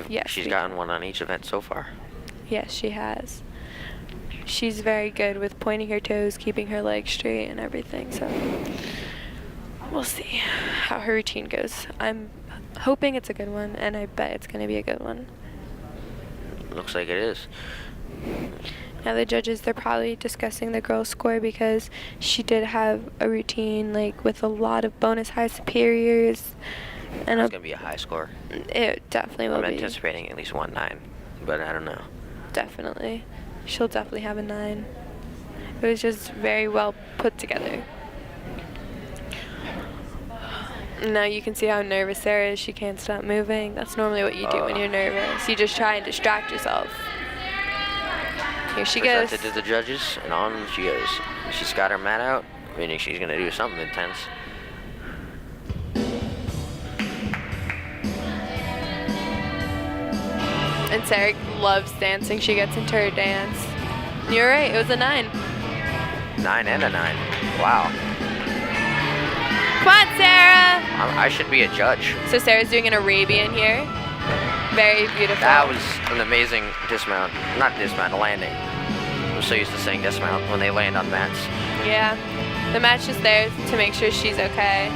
Yes, She's we gotten one on each event so far. Yes, she has. She's very good with pointing her toes, keeping her legs straight, and everything. So we'll see how her routine goes. I'm hoping it's a good one, and I bet it's going to be a good one. Looks like it is. Now the judges, they're probably discussing the girl's score because she did have a routine like with a lot of bonus high superiors, and It's going to be a high score. it definitely will I'm be. anticipating at least 1-9, but I don't know. Definitely. She'll definitely have a 9. It was just very well put together. Now you can see how nervous Sarah is. She can't stop moving. That's normally what you do when you're nervous. You just try and distract yourself. Here she goes. Presented to the judges, and on she goes. She's got her mat out, meaning she's going to do something intense. And Sarah loves dancing. She gets into her dance. You're right. It was a 9. 9 and a 9. Wow. Come on, Sarah. I should be a judge. So Sarah's doing an Arabian here. Very beautiful. That was an amazing dismount. Not dismount, a landing. I'm so used to saying dismount when they land on mats. Yeah. The mat's just there to make sure she's okay.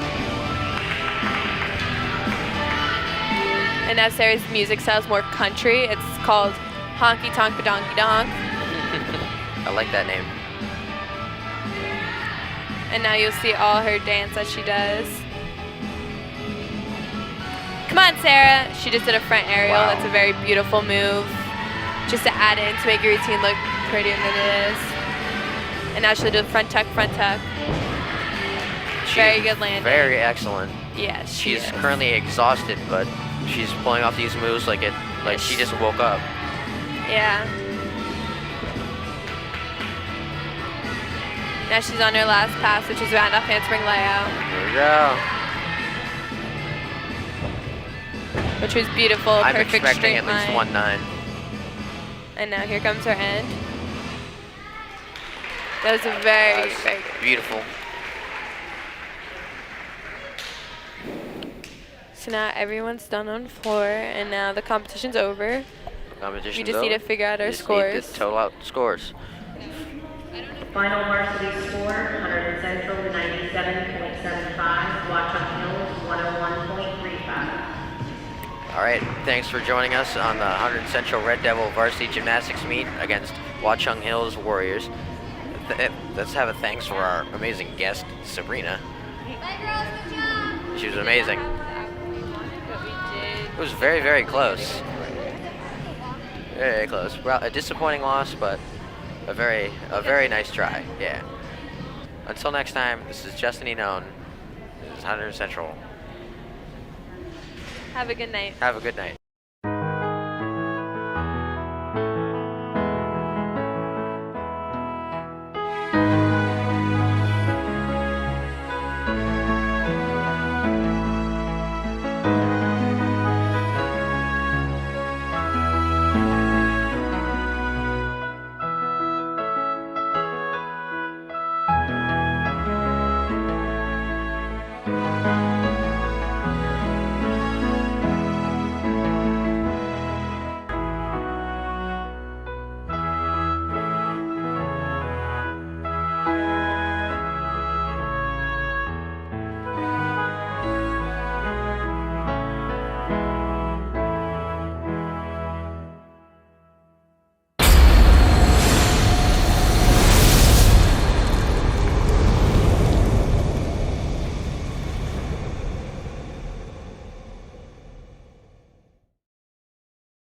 And now Sarah's music style is more country. It's called Honky Tonk Badonky Donk. I like that name. And now you'll see all her dance that she does. Come on, Sarah. She just did a front aerial. Wow. That's a very beautiful move. Just to add in to make your routine look prettier than it is. And now she'll do a front tuck, front tuck. Very good landing. Very excellent. Yes, she She's is. currently exhausted, but she's pulling off these moves like she just woke up. Yeah. Now she's on her last pass, which is round off handspring layout, Here we go. which was beautiful, I'm perfect expecting straight at least line. 1-9. And now here comes her end. That was a very, That's very good. beautiful. So now everyone's done on floor, and now the competition's over. Competition's We just need to over. figure out our We just need to scores. total out scores. Final varsity score, 100 Central 97.75, Watchung Hills 101.35. All right, thanks for joining us on the 100 Central Red Devil varsity gymnastics meet against Watchung Hills Warriors. Let's have a thanks for our amazing guest, Sabrina. She was amazing. It was very, very close. Very close. Well, a disappointing loss, but a very nice try. Yeah. Until next time, this is Justin Enon. This is 100 Central. Have a good night. Have a good night.